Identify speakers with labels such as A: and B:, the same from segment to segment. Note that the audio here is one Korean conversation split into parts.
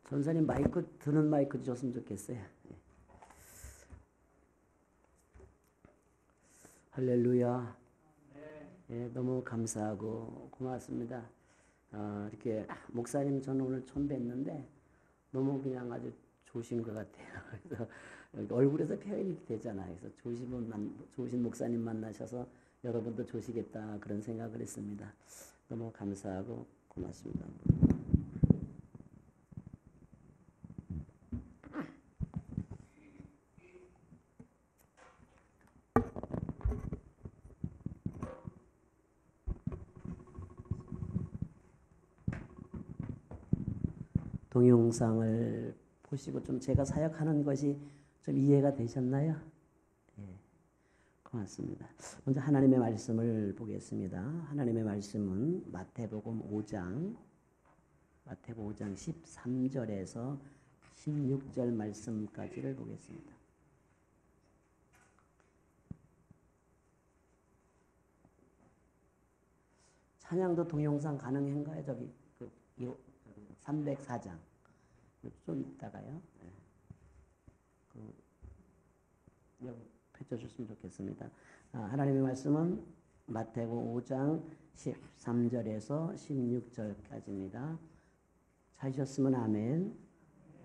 A: 전사님 마이크 드는 마이크 줬으면 좋겠어요. 예. 할렐루야. 예, 너무 감사하고 고맙습니다. 이렇게 목사님 저는 오늘 처음 뵀는데 너무 그냥 아주 좋으신 것 같아요. 그래서 얼굴에서 표현이 되잖아요. 그래서 좋으신 목사님 만나셔서 여러분도 좋으시겠다 그런 생각을 했습니다. 너무 감사하고 고맙습니다. 동영상을 보시고 좀 제가 사역하는 것이 좀 이해가 되셨나요? 예, 고맙습니다. 먼저 하나님의 말씀을 보겠습니다. 하나님의 말씀은 마태복음 5장 13절에서 16절 말씀까지를 보겠습니다. 찬양도 동영상 가능한가요? 저기 304장 좀 이따가요. 여기 펼쳐주시면 좋겠습니다. 하나님의 말씀은 마태복음 5장 13절에서 16절까지입니다. 찾으셨으면 아멘.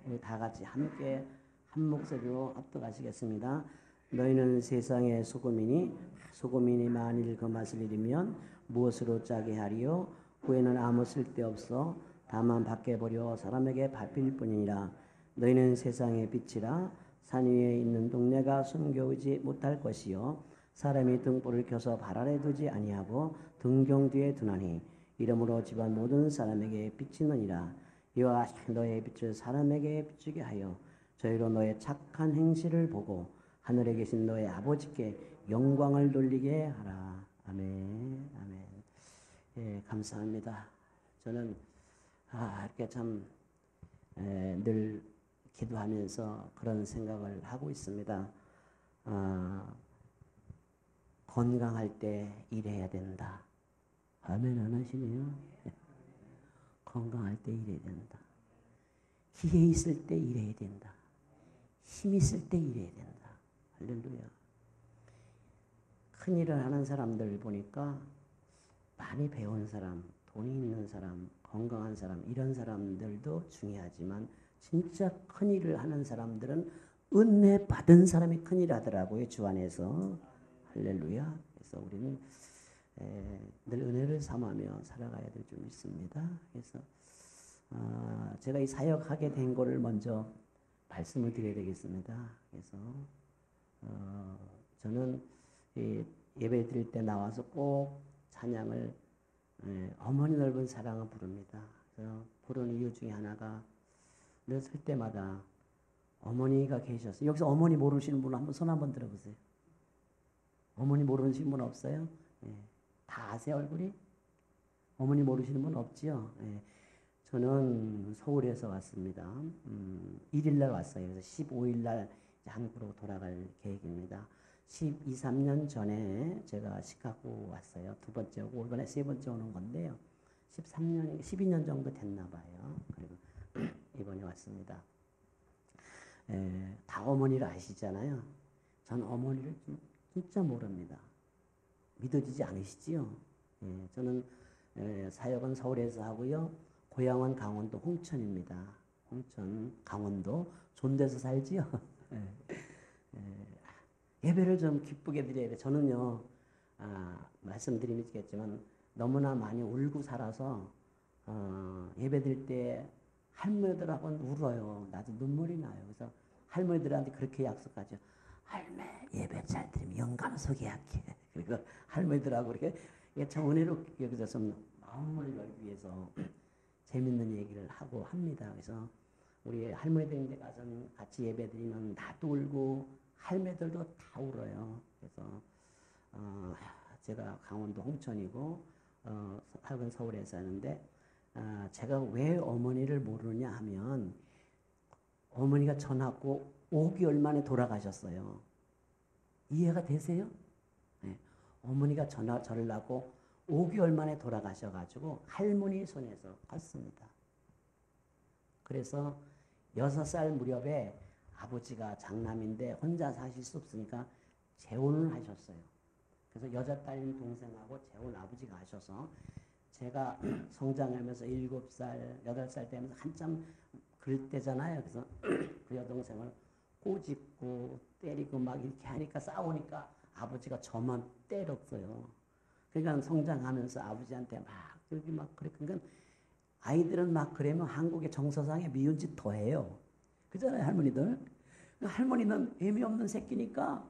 A: 우리 다 같이 함께 한 목소리로 합독하시겠습니다. 너희는 세상의 소금이니 만일 그 맛을 잃으면 무엇으로 짜게 하리요? 후에는 아무 쓸데없어 다만 밖에 버려 사람에게 밟힐 뿐이니라. 너희는 세상의 빛이라. 산 위에 있는 동네가 숨겨오지 못할 것이요 사람이 등불을 켜서 발 아래 두지 아니하고 등경 뒤에 두나니 이러므로 집안 모든 사람에게 비치느니라. 이와 너의 빛을 사람에게 비추게 하여 저희로 너의 착한 행실을 보고 하늘에 계신 너의 아버지께 영광을 돌리게 하라. 아멘. 아멘. 예, 감사합니다. 저는 이렇게 참 늘 기도하면서 그런 생각을 하고 있습니다. 건강할 때 일해야 된다. 아멘 안 하시네요. 건강할 때 일해야 된다. 기회 있을 때 일해야 된다. 힘 있을 때 일해야 된다. 할렐루야. 큰 일을 하는 사람들 보니까 많이 배운 사람, 돈이 있는 사람, 건강한 사람 이런 사람들도 중요하지만 진짜 큰 일을 하는 사람들은 은혜 받은 사람이 큰 일 하더라고요. 주 안에서. 할렐루야. 그래서 우리는 늘 은혜를 삼으며 살아가야 될 줄 믿습니다. 그래서 제가 이 사역하게 된 거를 먼저 말씀을 드려야 되겠습니다. 그래서 저는 예배 드릴 때 나와서 꼭 찬양을 어머니 넓은 사랑을 부릅니다. 그래서 부르는 이유 중에 하나가 늘 설 때마다 어머니가 계셨어요. 여기서 어머니 모르시는 분 한번 손 한번 들어보세요. 어머니 모르시는 분 없어요? 다 아세요 얼굴이? 어머니 모르시는 분 없지요? 저는 서울에서 왔습니다. 1일날 왔어요. 그래서 15일날 한국으로 돌아갈 계획입니다. 13년 전에 제가 시카고 왔어요. 두 번째 오고 이번에 세 번째 오는 건데요. 12년 정도 됐나 봐요. 그리고 이번에 왔습니다. 다 어머니를 아시잖아요. 저는 어머니를 진짜 모릅니다. 믿어지지 않으시지요? 저는 사역은 서울에서 하고요. 고향은 강원도 홍천입니다. 홍천, 강원도 좋은 데서 살지요? 예배를 좀 기쁘게 드려야 돼. 저는요, 말씀드리겠지만 너무나 많이 울고 살아서 예배 드릴 때 할머니들하고는 울어요. 나도 눈물이 나요. 그래서 할머니들한테 그렇게 약속하죠. 할매 예배 잘 드리면 영감석에 할게. 그리고 할머니들하고 이렇게 참 은혜로 여기서 좀 마음을 열기 위해서 재밌는 얘기를 하고 합니다. 그래서 우리 할머니들 가서 같이 예배 드리면 나도 울고 할매들도 다 울어요. 그래서 제가 강원도 홍천이고 학은 서울에 사는데 제가 왜 어머니를 모르냐 하면 어머니가 전하고 5개월 만에 돌아가셨어요. 이해가 되세요? 네. 어머니가 저를 낳고 5개월 만에 돌아가셔가지고 할머니 손에서 컸습니다. 그래서 6살 무렵에 아버지가 장남인데 혼자 사실 수 없으니까 재혼을 하셨어요. 그래서 여자 딸인 동생하고 재혼 아버지가 하셔서 제가 성장하면서 7살, 8살 때면서 한참 그럴 때잖아요. 그래서 그 여동생을 꼬집고 때리고 막 이렇게 하니까 싸우니까 아버지가 저만 때렸어요. 그러니까 성장하면서 아버지한테 막 그렇게 막 그래. 그러니까 아이들은 막 그러면 한국의 정서상에 미운 짓 더해요. 그잖아요, 할머니들. 할머니는 의미 없는 새끼니까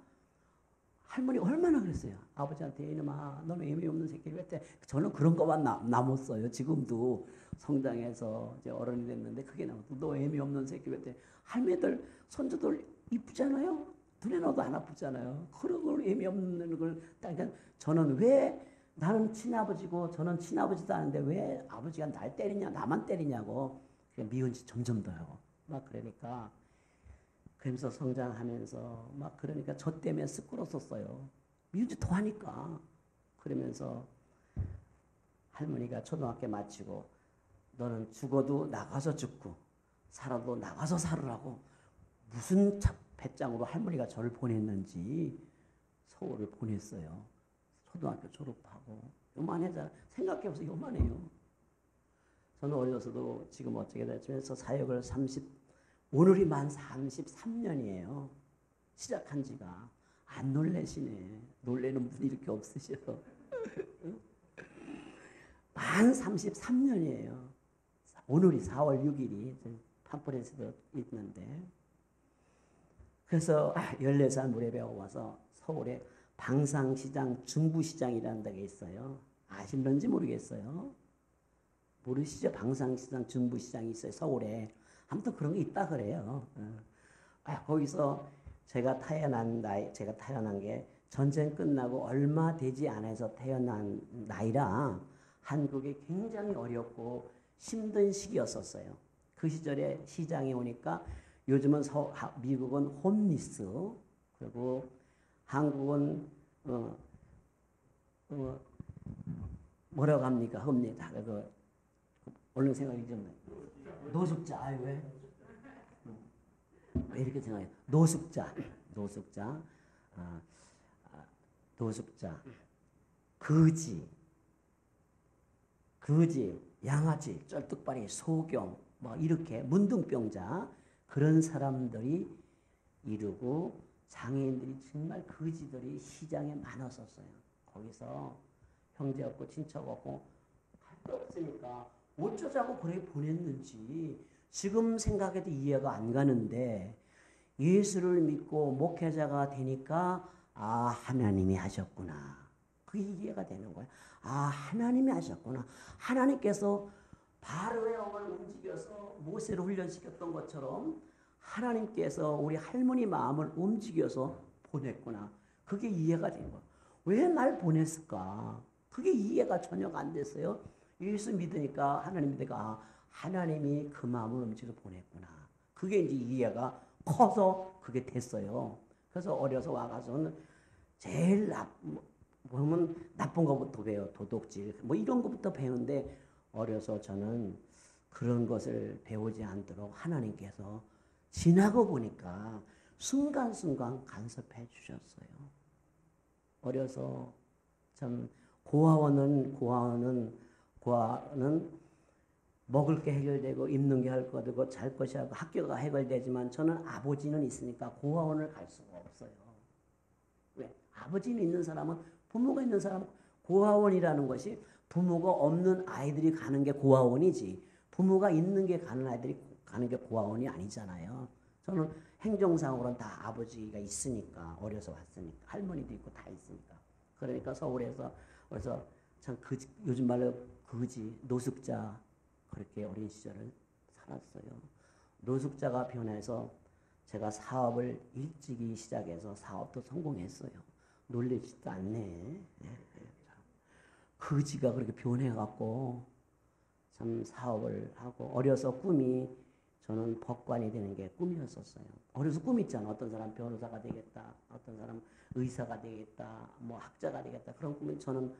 A: 할머니 얼마나 그랬어요. 아버지한테 이놈아 너는 의미 없는 새끼를 왜 때? 저는 그런 것만 남았어요. 지금도 성장해서 이제 어른이 됐는데 그게 남았어. 너 의미 없는 새끼 왜 때? 할매들 손주들 이쁘잖아요. 눈에 넣어도 안 아프잖아요. 그런 걸 의미 없는 걸 그러니까 저는 왜 나는 친아버지고 저는 친아버지도 아닌데 왜 아버지가 날 때리냐 나만 때리냐고 미운 짓 점점 더 하고 막 그러니까 그러면서 성장하면서 막 그러니까 저 때문에 시끄러웠었어요. 미운 짓 더 하니까 그러면서 할머니가 초등학교 마치고 너는 죽어도 나가서 죽고 살아도 나가서 살으라고 무슨 배짱으로 할머니가 저를 보냈는지 서울을 보냈어요. 초등학교 졸업하고 요만해잖아. 생각해보세요. 요만해요. 저는 어려서도 지금 어떻게 됐지만 사역을 오늘이 만 33년이에요. 시작한 지가. 안 놀래시네. 놀래는 분이 이렇게 없으셔. 만 33년이에요. 오늘이 4월 6일이 팜플렛에도 있는데 그래서 14살 무렵에 와서 서울에 방상시장 중부시장이라는 데가 있어요. 아실런지 모르겠어요. 모르시죠? 방상시장 중부시장이 있어요. 서울에. 아무튼 그런 게 있다 그래요. 거기서 제가 태어난 게 전쟁 끝나고 얼마 되지 않아서 태어난 나이라 한국이 굉장히 어렵고 힘든 시기였었어요. 그 시절에 시장에 오니까 요즘은 미국은 홈리스 그리고 한국은 뭐라고 합니까? 홈리스 얼른 생각이 좀 나요. 노숙자. 왜 이렇게 생각해요? 노숙자. 노숙자. 거지, 양아치, 쩔뚝발이, 소경, 뭐 이렇게 문둥병자 그런 사람들이 이루고 장애인들이 정말 거지들이 시장에 많았었어요. 거기서 형제 없고 친척 없고 할 거 없으니까 어쩌자고 그렇게 보냈는지 지금 생각해도 이해가 안 가는데 예수를 믿고 목회자가 되니까 하나님이 하셨구나. 그게 이해가 되는 거예요. 하나님이 하셨구나. 하나님께서 바로의 영을 움직여서 모세를 훈련시켰던 것처럼 하나님께서 우리 할머니 마음을 움직여서 보냈구나. 그게 이해가 된 거예요. 왜 날 보냈을까? 그게 이해가 전혀 안 됐어요. 예수 믿으니까 하나님 믿으니까 하나님이 그 마음을 움직여서 보냈구나. 그게 이제 이해가 커서 그게 됐어요. 그래서 어려서 와가서는 제일 보면 나쁜 것부터 배워요. 도둑질 뭐 이런 것부터 배우는데 어려서 저는 그런 것을 배우지 않도록 하나님께서 지나고 보니까 순간순간 간섭해 주셨어요. 어려서 참 고아원은 먹을 게 해결되고 입는 게 할 거고 잘 것이 하고 학교가 해결되지만 저는 아버지는 있으니까 고아원을 갈 수가 없어요. 왜? 아버지는 있는 사람은 부모가 있는 사람은 고아원이라는 것이 부모가 없는 아이들이 가는 게 고아원이지 부모가 있는 게 가는 아이들이 가는 게 고아원이 아니잖아요. 저는 행정상으로는 다 아버지가 있으니까 어려서 왔으니까 할머니도 있고 다 있으니까 그러니까 서울에서 그래서 참 요즘 말로 거지 노숙자 그렇게 어린 시절을 살았어요. 노숙자가 변해서 제가 사업을 일찍이 시작해서 사업도 성공했어요. 놀랍지도 않네. 거지가 그렇게 변해갖고 참 사업을 하고 어려서 꿈이 저는 법관이 되는 게 꿈이었었어요. 어려서 꿈 있잖아. 어떤 사람 변호사가 되겠다. 어떤 사람 의사가 되겠다. 뭐 학자가 되겠다. 그런 꿈이 저는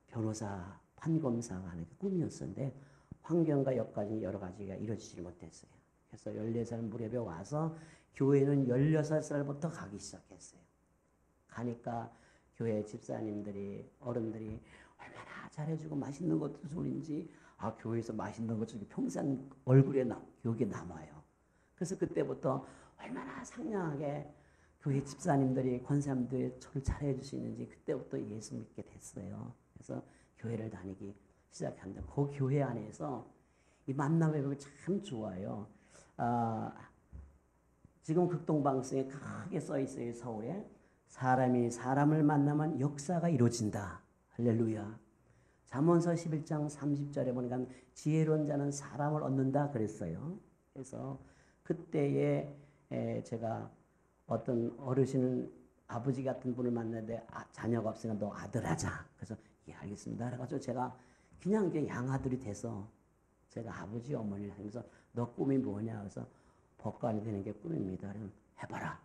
A: 변호사, 판검사가 하는 게 꿈이었었는데 환경과 여건이 여러 가지가 이루어지지 못했어요. 그래서 14살 무렵에 와서 교회는 16살부터 가기 시작했어요. 가니까 교회 집사님들이 어른들이 얼마나 잘해주고 맛있는 것도 주는지 교회에서 맛있는 것 중에 평생 얼굴에 기억에 남아요. 그래서 그때부터 얼마나 상냥하게 교회 집사님들이 권사님들이 저를 잘해 주시는지 그때부터 예수 믿게 됐어요. 그래서 교회를 다니기 시작한다. 그 교회 안에서 이 만남의 벽이 참 좋아요. 지금 극동방송에 크게 써 있어요. 서울에 사람이 사람을 만나면 역사가 이루어진다. 할렐루야. 잠언서 11장 30절에 보니까 지혜로운 자는 사람을 얻는다 그랬어요. 그래서 그때에 제가 어떤 어르신을 아버지 같은 분을 만났는데 자녀가 없으니까 너 아들 하자. 그래서 예 알겠습니다. 그래가지고 제가 그냥 양아들이 돼서 제가 아버지 어머니를 하면서 너 꿈이 뭐냐. 그래서 법관이 되는 게 꿈입니다. 그럼 해봐라.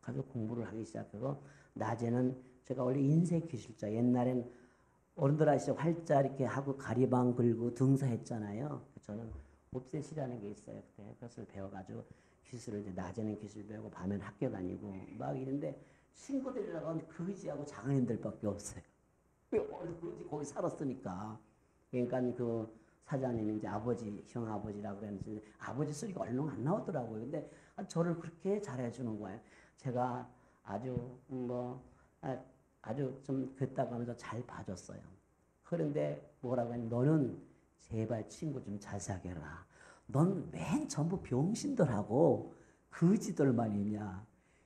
A: 그래서 공부를 하기 시작하고 낮에는 제가 원래 인쇄 기술자 옛날엔 어른들 아시죠? 활자 이렇게 하고 가리방 걸고 등사했잖아요. 저는 옵셋이라는 게 있어요. 그때 그것을 배워가지고 기술을 이제 낮에는 기술 배우고 밤에는 학교 다니고 막 이런데 친구들이라고 거지하고 장애인들밖에 없어요. 거기 살았으니까. 그러니까 그 사장님이 이제 아버지, 형 아버지라고 그랬는데 아버지 소리가 얼른 안 나오더라고요. 근데 저를 그렇게 잘해주는 거예요. 제가 아주 아주 좀 그랬다고 하면서 잘 봐줬어요. 그런데 뭐라고 하냐면 너는 제발 친구 좀 잘 사귀어라. 넌 맨 전부 병신들하고 거지들만 있냐.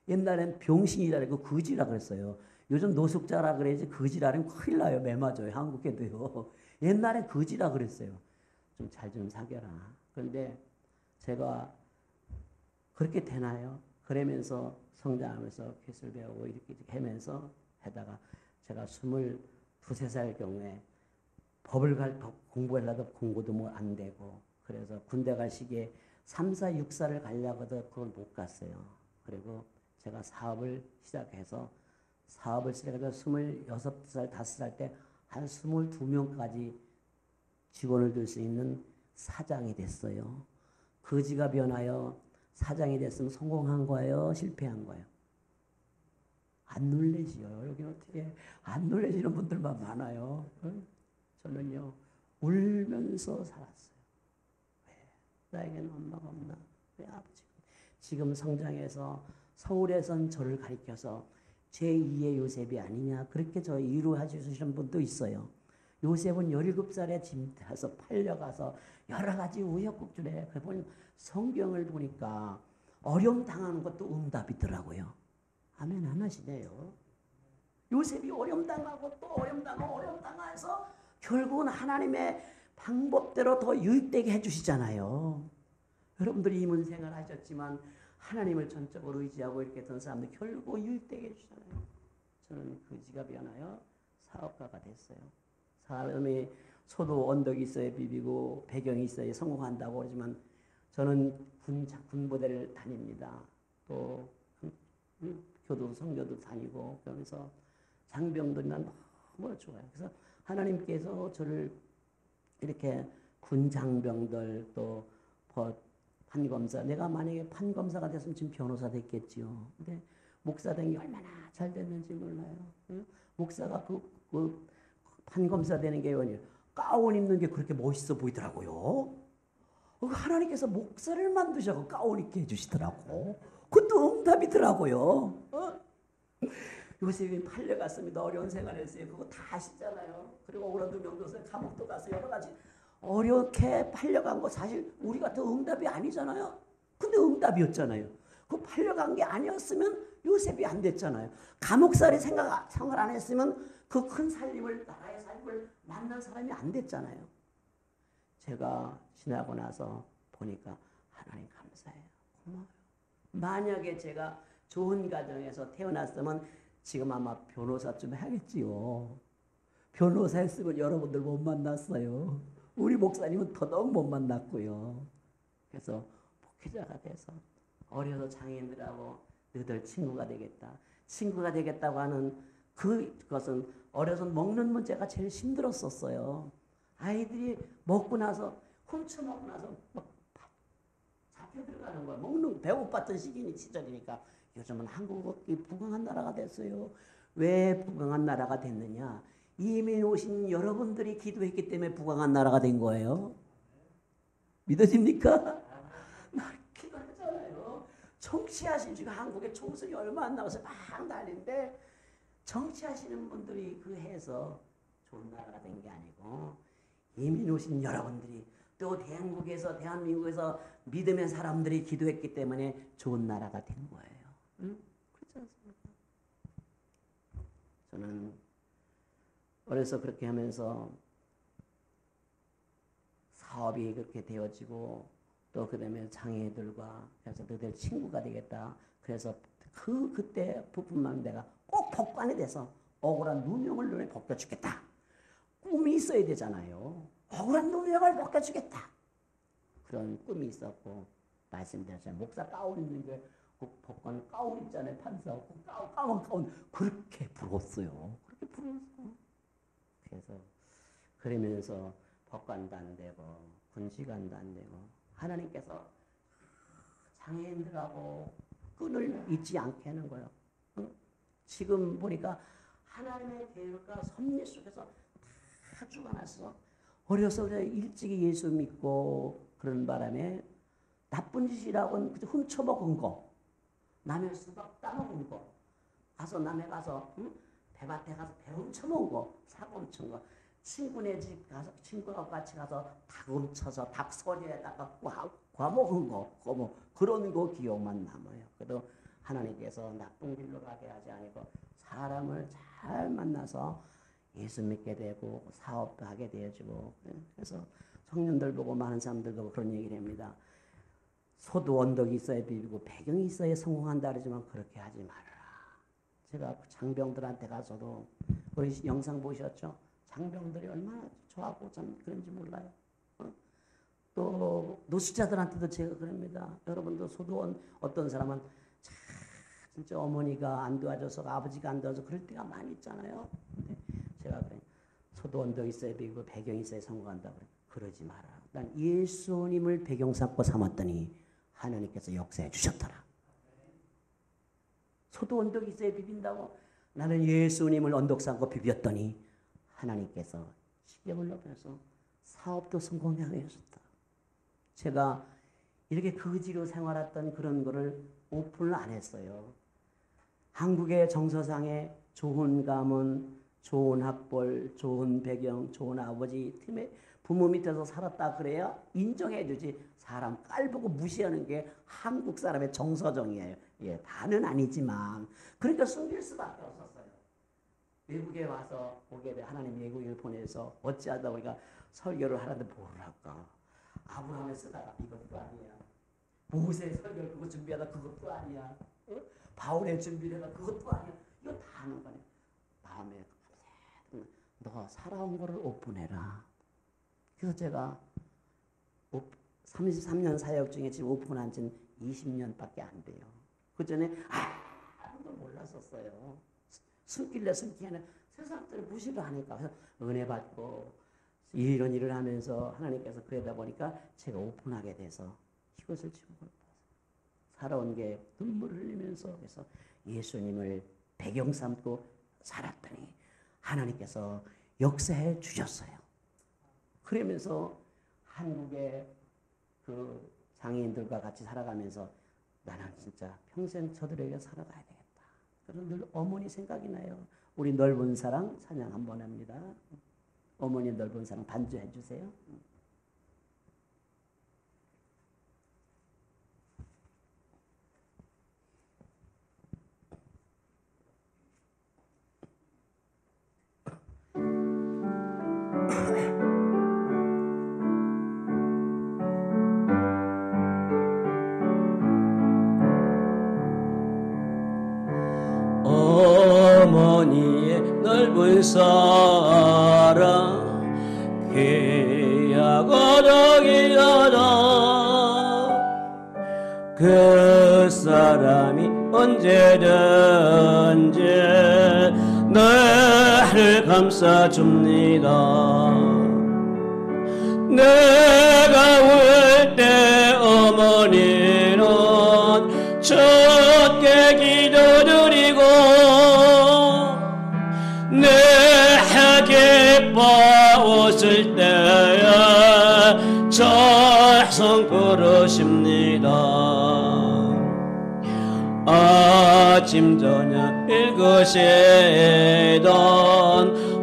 A: 옛날엔 병신이라고 거지라 그랬어요. 요즘 노숙자라 그래야지 거지라면 큰일 나요. 매 맞아요. 한국에도요. 옛날엔 거지라 그랬어요. 좀 잘 좀 사귀어라. 그런데 제가 그렇게 되나요? 그러면서 성장하면서 기술 배우고 이렇게 하면서 하다가 제가 22살 경우에 법을 공부하려도 공부도 뭐 안 되고 그래서 군대 갈 시기에 3, 4, 6사를 가려고 해도 그걸 못 갔어요. 그리고 제가 사업을 시작해서 사업을 시작해서 26살, 5살 때 한 22명까지 직원을 둘 수 있는 사장이 됐어요. 거지가 변하여 사장이 됐으면 성공한 거예요? 실패한 거예요? 안 놀래지요. 여기는 어떻게 안 놀래지는 분들만 많아요. 저는요 울면서 살았어요. 왜? 나에게는 엄마가 없나? 왜 아버지가? 지금 성장해서 서울에선 저를 가리켜서 제2의 요셉이 아니냐 그렇게 저 이루어 주시는 분도 있어요. 요셉은 17살에 짐 타서 팔려가서 여러 가지 우여곡절에 그분 성경을 보니까 어려움 당하는 것도 응답이더라고요. 아멘 안 하시네요. 요셉이 어려움 당하고 또 어려움 당해서 결국은 하나님의 방법대로 더 유익되게 해주시잖아요. 여러분들이 이문생을 하셨지만 하나님을 전적으로 의지하고 이렇게 했던 사람들 결국 유익되게 해주잖아요. 저는 거지가 변하여 사업가가 됐어요. 사람이 소도 언덕이 있어야 비비고 배경이 있어야 성공한다고 그러지만 저는 군부대를 다닙니다. 또 교도 성교도 다니고 그러면서 장병들이 난 너무 좋아요. 그래서 하나님께서 저를 이렇게 군 장병들 또 판검사 내가 만약에 판검사가 됐으면 지금 변호사 됐겠지요. 근데 목사 된 게 얼마나 잘 됐는지 몰라요. 목사가 그 판검사 되는 게 아니에요. 가운 입는 게 그렇게 멋있어 보이더라고요. 하나님께서 목사를 만드셔서 가운 입게 해주시더라고. 그것도 응답이더라고요. 요셉이 팔려갔습니다. 어려운 생활했어요. 그거 다 아시잖아요. 그리고 오라도 명도서 감옥도 가서 여러 가지 어렵게 팔려간 거 사실 우리 같은 응답이 아니잖아요. 근데 응답이었잖아요. 그 팔려간 게 아니었으면 요셉이 안 됐잖아요. 감옥살이 생활 안 했으면 그 큰 살림을 나라의 살림을 만난 사람이 안 됐잖아요. 제가 지나고 나서 보니까 하나님 감사해요. 고마워요. 만약에 제가 좋은 가정에서 태어났으면 지금 아마 변호사 좀 하겠지요. 변호사 했으면 여러분들 못 만났어요. 우리 목사님은 더더욱 못 만났고요. 그래서 목회자가 돼서 어려서 장애인들하고 너희들 친구가 되겠다. 친구가 되겠다고 하는 그것은 어려서 먹는 문제가 제일 힘들었었어요. 아이들이 먹고 나서 훔쳐먹고 나서 막 잡혀 들어가는 거야. 먹는 배고팠던 시절이니까. 요즘은 한국이 부강한 나라가 됐어요. 왜 부강한 나라가 됐느냐? 이민 오신 여러분들이 기도했기 때문에 부강한 나라가 된 거예요. 믿어집니까? 나 기도했잖아요. 정치하신 지금 한국에 총선이 얼마 안 남아서 막 난리인데 정치하시는 분들이 그 해서 좋은 나라가 된 게 아니고 이민 오신 여러분들이 또 대한민국에서 믿음의 사람들이 기도했기 때문에 좋은 나라가 된 거예요. 응? 그렇지 않습니까? 저는 어려서 그렇게 하면서 사업이 그렇게 되어지고 또 그다음에 장애들과 그래서 너들 친구가 되겠다. 그래서 그때 부푼만 내가 꼭 법관이 돼서 억울한 누명을 눈에 벗겨주겠다. 꿈이 있어야 되잖아요. 억울한 누명을 벗겨주겠다. 그런 꿈이 있었고 말씀드렸잖아요. 목사 가운 있는 게 그 법관 가운 있잖아요. 판사 그 가운 그렇게 부러웠어요. 그렇게 부러웠어. 그래서 그러면서 법관도 안 되고 군시관도 안 되고 하나님께서 장애인들하고 끈을 잊지 않게 하는 거예요. 지금 보니까 하나님의 계획과 섭리 속에서 다 죽어났어. 어려서 일찍이 예수 믿고 그런 바람에 나쁜 짓이라고는 훔쳐먹은 거, 남의 수박 따먹은 거, 남의 가서 배밭에 가서 배 훔쳐먹은 거, 사고 훔친 거, 친구네 집 가서 친구하고 같이 가서 닭 훔쳐서 닭 소리에다가 과먹은 거, 뭐 그런 거 기억만 남아요. 그래도 하나님께서 나쁜 길로 가게 하지 않고 사람을 잘 만나서 예수 믿게 되고 사업도 하게 되어지고 그래서 청년들 보고 많은 사람들 보고 그런 얘기를 합니다. 소도 언덕이 있어야 비비고 배경이 있어야 성공한다 그러지만 그렇게 하지 말아라. 제가 장병들한테 가서도 우리 영상 보셨죠? 장병들이 얼마나 좋아하고 참 그런지 몰라요. 또 노숙자들한테도 제가 그럽니다. 여러분도 소도원 어떤 사람은 진짜 어머니가 안 도와줘서 아버지가 안 도와줘서 그럴 때가 많이 있잖아요. 근데 제가 그래 소도 언덕 있어야 되고 배경이 있어야 성공한다 그래. 그러지 마라. 난 예수님을 배경 삼고 삼았더니 하나님께서 역사해 주셨더라. 소도 언덕 있어야 비빈다고 나는 예수님을 언덕 삼고 비볐더니 하나님께서 시경을 높여서 사업도 성공하게 하셨다. 제가 이렇게 거지로 생활했던 그런 거를 오픈을 안 했어요. 한국의 정서상에 좋은 가문, 좋은 학벌, 좋은 배경, 좋은 아버지 팀에 부모 밑에서 살았다 그래야 인정해 주지. 사람 깔보고 무시하는 게 한국 사람의 정서정이에요. 예, 다는 아니지만 그러니까 숨길 수밖에 없었어요. 외국에 와서 오게 돼 하나님 외국인을 보내서 어찌하다 보니까 설교를 하는데 뭘 할까? 아브라함을 쓰다가 이것도 아니야. 모세 설교를 그거 준비하다 그것도 아니야. 바울의 준비를 하다 그것도 아니야. 이거 다 하는 거네. 마음에 너 살아온 거를 오픈해라. 그래서 제가 33년 사역 중에 지금 오픈한 지는 20년밖에 안 돼요. 그 전에 아무도 몰랐었어요. 숨길래 숨기에는 세상 사람들이 무시를 하니까 그래서 은혜 받고 이런 일을 하면서 하나님께서 그러다 보니까 제가 오픈하게 돼서 이것을 지금 살아온 게 눈물을 흘리면서 그래서 예수님을 배경 삼고 살았더니 하나님께서 역사해 주셨어요. 그러면서 한국의 그 장애인들과 같이 살아가면서 나는 진짜 평생 저들에게 살아가야 되겠다. 그런 늘 어머니 생각이 나요. 우리 넓은 사랑 찬양 한번 합니다. 어머니 넓은 사랑 반주해 주세요.
B: 어머니의 넓은 사랑 귀하거덕이하다 그 사람이 언제든지 나를 감싸줍니다. 내가 울 때 어머니 백성 부르십니다. 아침 저녁 읽으시던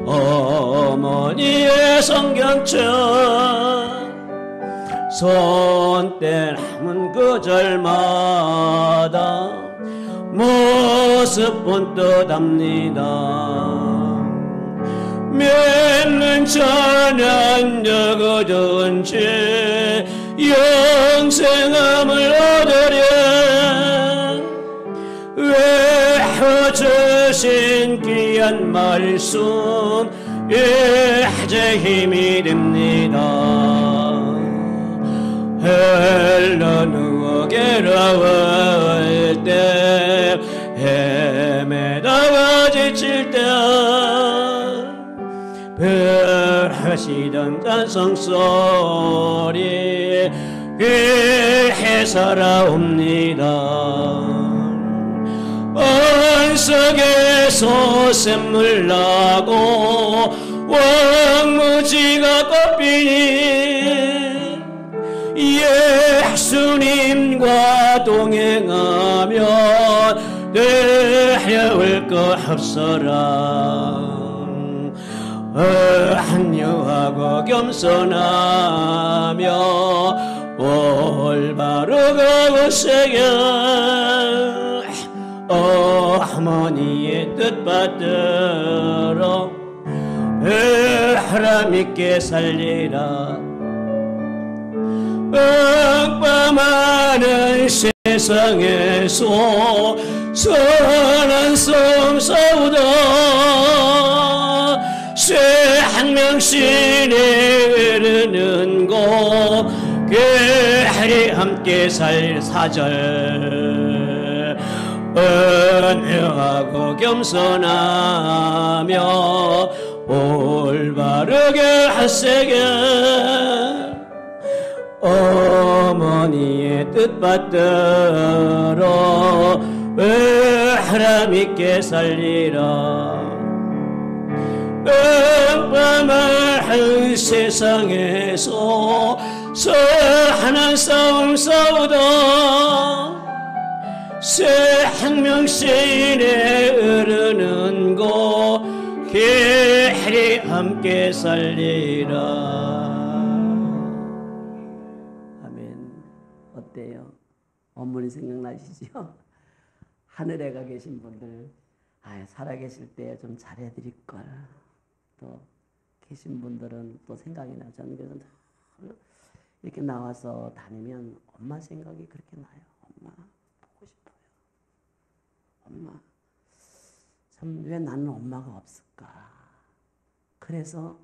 B: 어머니의 성경책 손때 남은 구절마다 모습 본뜻합니다. 믿는 자는 누구든지 영생함을 얻으려 외워주신 귀한 말씀 이제 힘이 됩니다. 헬러 괴로울 때 헤매다가 지칠 때 별하시던 찬송소리 귀에 살아옵니다. 언석에서 샘물 나고 왕무지가 꽃피니 예수님과 동행하면 내려올 것 없어라. 합류하고 겸손하며 올바르고 새겨 어머니의 뜻 받들어 사람 있게 살리라. 빡빡하는 세상에서 선한 싸움 싸우다 새 한명신에 흐르는 곳 괴리 함께 살 사절 은혜하고 겸손하며 올바르게 하세게 어머니의 뜻 받들어 사람 있게 살리라. 깜깜한 세상에서 선한 싸움 싸우다 새 항명신에 흐르는 곳 길이 함께 살리라.
A: 아멘. 어때요? 어머니 생각나시죠? 하늘에 가 계신 분들 살아계실 때 좀 잘해드릴 걸. 또 계신 분들은 또 생각이 나요. 저는 그래서 이렇게 나와서 다니면 엄마 생각이 그렇게 나요. 엄마 보고 싶어요. 엄마 참 왜 나는 엄마가 없을까. 그래서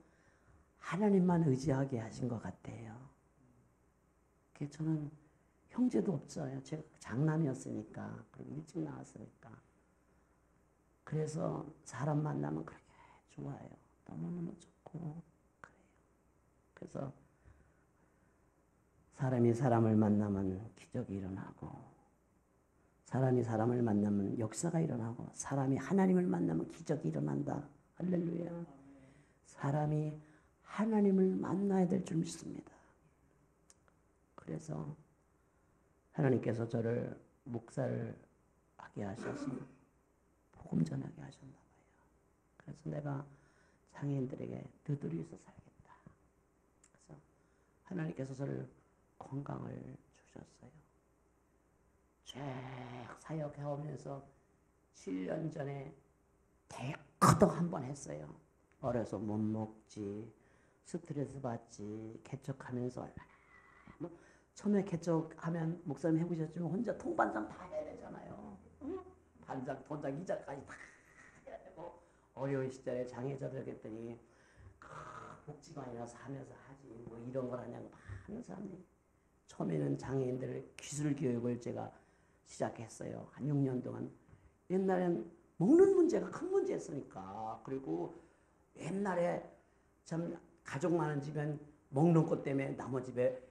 A: 하나님만 의지하게 하신 것 같아요. 저는 형제도 없어요. 제가 장남이었으니까 그리고 일찍 나왔으니까. 그래서 사람 만나면 그렇게 좋아요. 너무너무 좋고 그래요. 그래서 사람이 사람을 만나면 기적이 일어나고 사람이 사람을 만나면 역사가 일어나고 사람이 하나님을 만나면 기적이 일어난다. 할렐루야. 사람이 하나님을 만나야 될 줄 믿습니다. 그래서 하나님께서 저를 목사를 하게 하셔서 복음 전하게 하셨나 봐요. 그래서 내가 장애인들에게 드드리서 살겠다. 그래서 하나님께서 저를 건강을 주셨어요. 쭉 사역해 오면서 7년 전에 대커덕 한 번 했어요. 어려서 못 먹지, 스트레스 받지, 개척하면서 뭐 처음에 개척하면 목사님 해보셨지만 혼자 통반장 다 해야 되잖아요. 응? 반장, 돈장, 이자까지 다 해야 되고 어려운 시절에 장애자들 했더니 복지관이라서 하면서 하지 뭐 이런 걸 하냐고 하면서 하니 처음에는 장애인들 기술 교육을 제가 시작했어요. 한 6년 동안. 옛날엔 먹는 문제가 큰 문제였으니까. 그리고 옛날에 참 가족 많은 집엔 먹는 것 때문에 남의 집에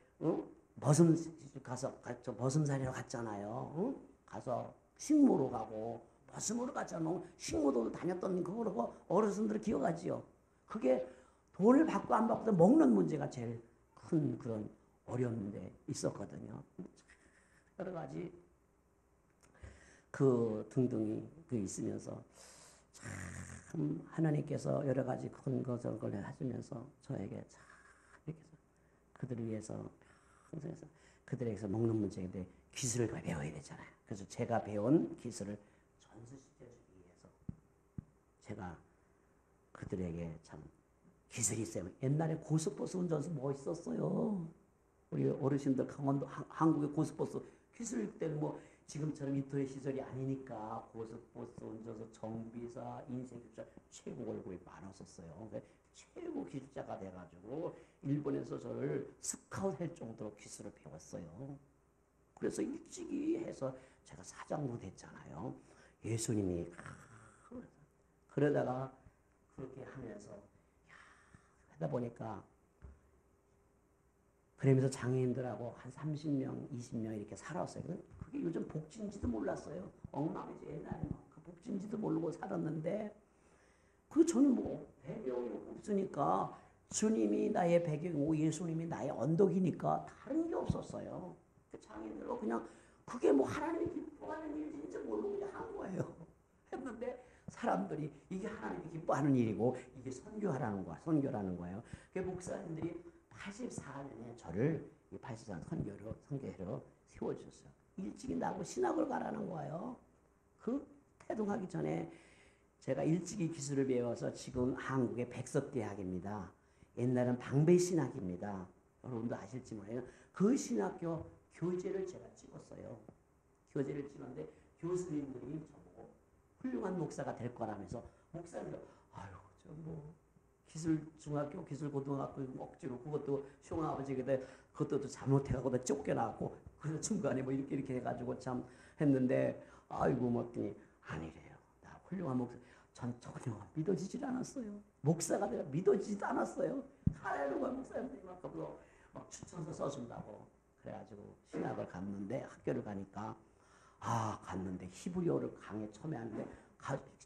A: 머슴 가서 머슴살이로 갔잖아요. 가서 식모로 가고 머슴으로 갔잖아요. 식모도 다녔던 그거라고 어르신들이 기억하지요. 그게 돈을 받고 안 받고 먹는 문제가 제일 큰 그런 어려운데 있었거든요. 여러 가지 그 등등이 그 있으면서 참 하나님께서 여러 가지 큰 것을 하시면서 저에게 참 이렇게 그들을 위해서 평소에서 그들에게서 먹는 문제인데 기술을 배워야 되잖아요. 그래서 제가 배운 기술을 전수시켜주기 위해서 제가 그들에게 참 기술이 있어요. 옛날에 고속버스 운전수 멋있었어요. 우리 어르신들 강원도 한국의 고속버스 기술 때는 뭐 지금처럼 인터넷 시절이 아니니까 고속버스 운전수 정비사 인생교사 최고 월급이 많았었어요. 최고 기술자가 돼가지고 일본에서 저를 스카웃할 정도로 기술을 배웠어요. 그래서 일찍이 해서 제가 사장도 됐잖아요. 예수님이 그러다가 그렇게 하면서 하다 보니까 그러면서 장애인들하고 한 30명, 20명 이렇게 살았어요. 그게 요즘 복지인지도 몰랐어요. 엉망이지. 옛날에 그 복지인지도 모르고 살았는데 그 저는 뭐 배경이 없으니까 주님이 나의 배경이고 예수님이 나의 언덕이니까 다른 게 없었어요. 그 장애인들로 그냥 그게 뭐 하나님이 기뻐하는 일인지 모르고 그냥 한 거예요. 했는데 사람들이 이게 하나님이 기뻐하는 일이고 이게 선교라는 거예요. 그 목사님들이 84년에 저를 84년 선교회로 세워주셨어요. 일찍이 나고 신학을 가라는 거예요. 그 태동하기 전에 제가 일찍이 기술을 배워서 지금 한국의 백석대학입니다. 옛날은 방배신학입니다. 여러분도 아실지 모르겠어요. 그 신학교 교재를 제가 찍었어요. 교재를 찍었는데 교수님들이 저보고 훌륭한 목사가 될 거라면서 목사님도 아유 저 뭐 기술중학교 기술고등학교 억지로 그것도 시험아버지가 그것도 잘못해가고 쫓겨나고 그래서 중간에 뭐 이렇게 해가지고 참 했는데 아이고 뭐더니 아니래요. 나 훌륭한 목사 전 전혀 믿어지질 않았어요. 목사가 내가 믿어지지도 않았어요. 할렐루야 목사님들이 막 추천서 써준다고 그래가지고 신학을 갔는데 학교를 가니까 갔는데 히브리어를 강의 처음에 하는데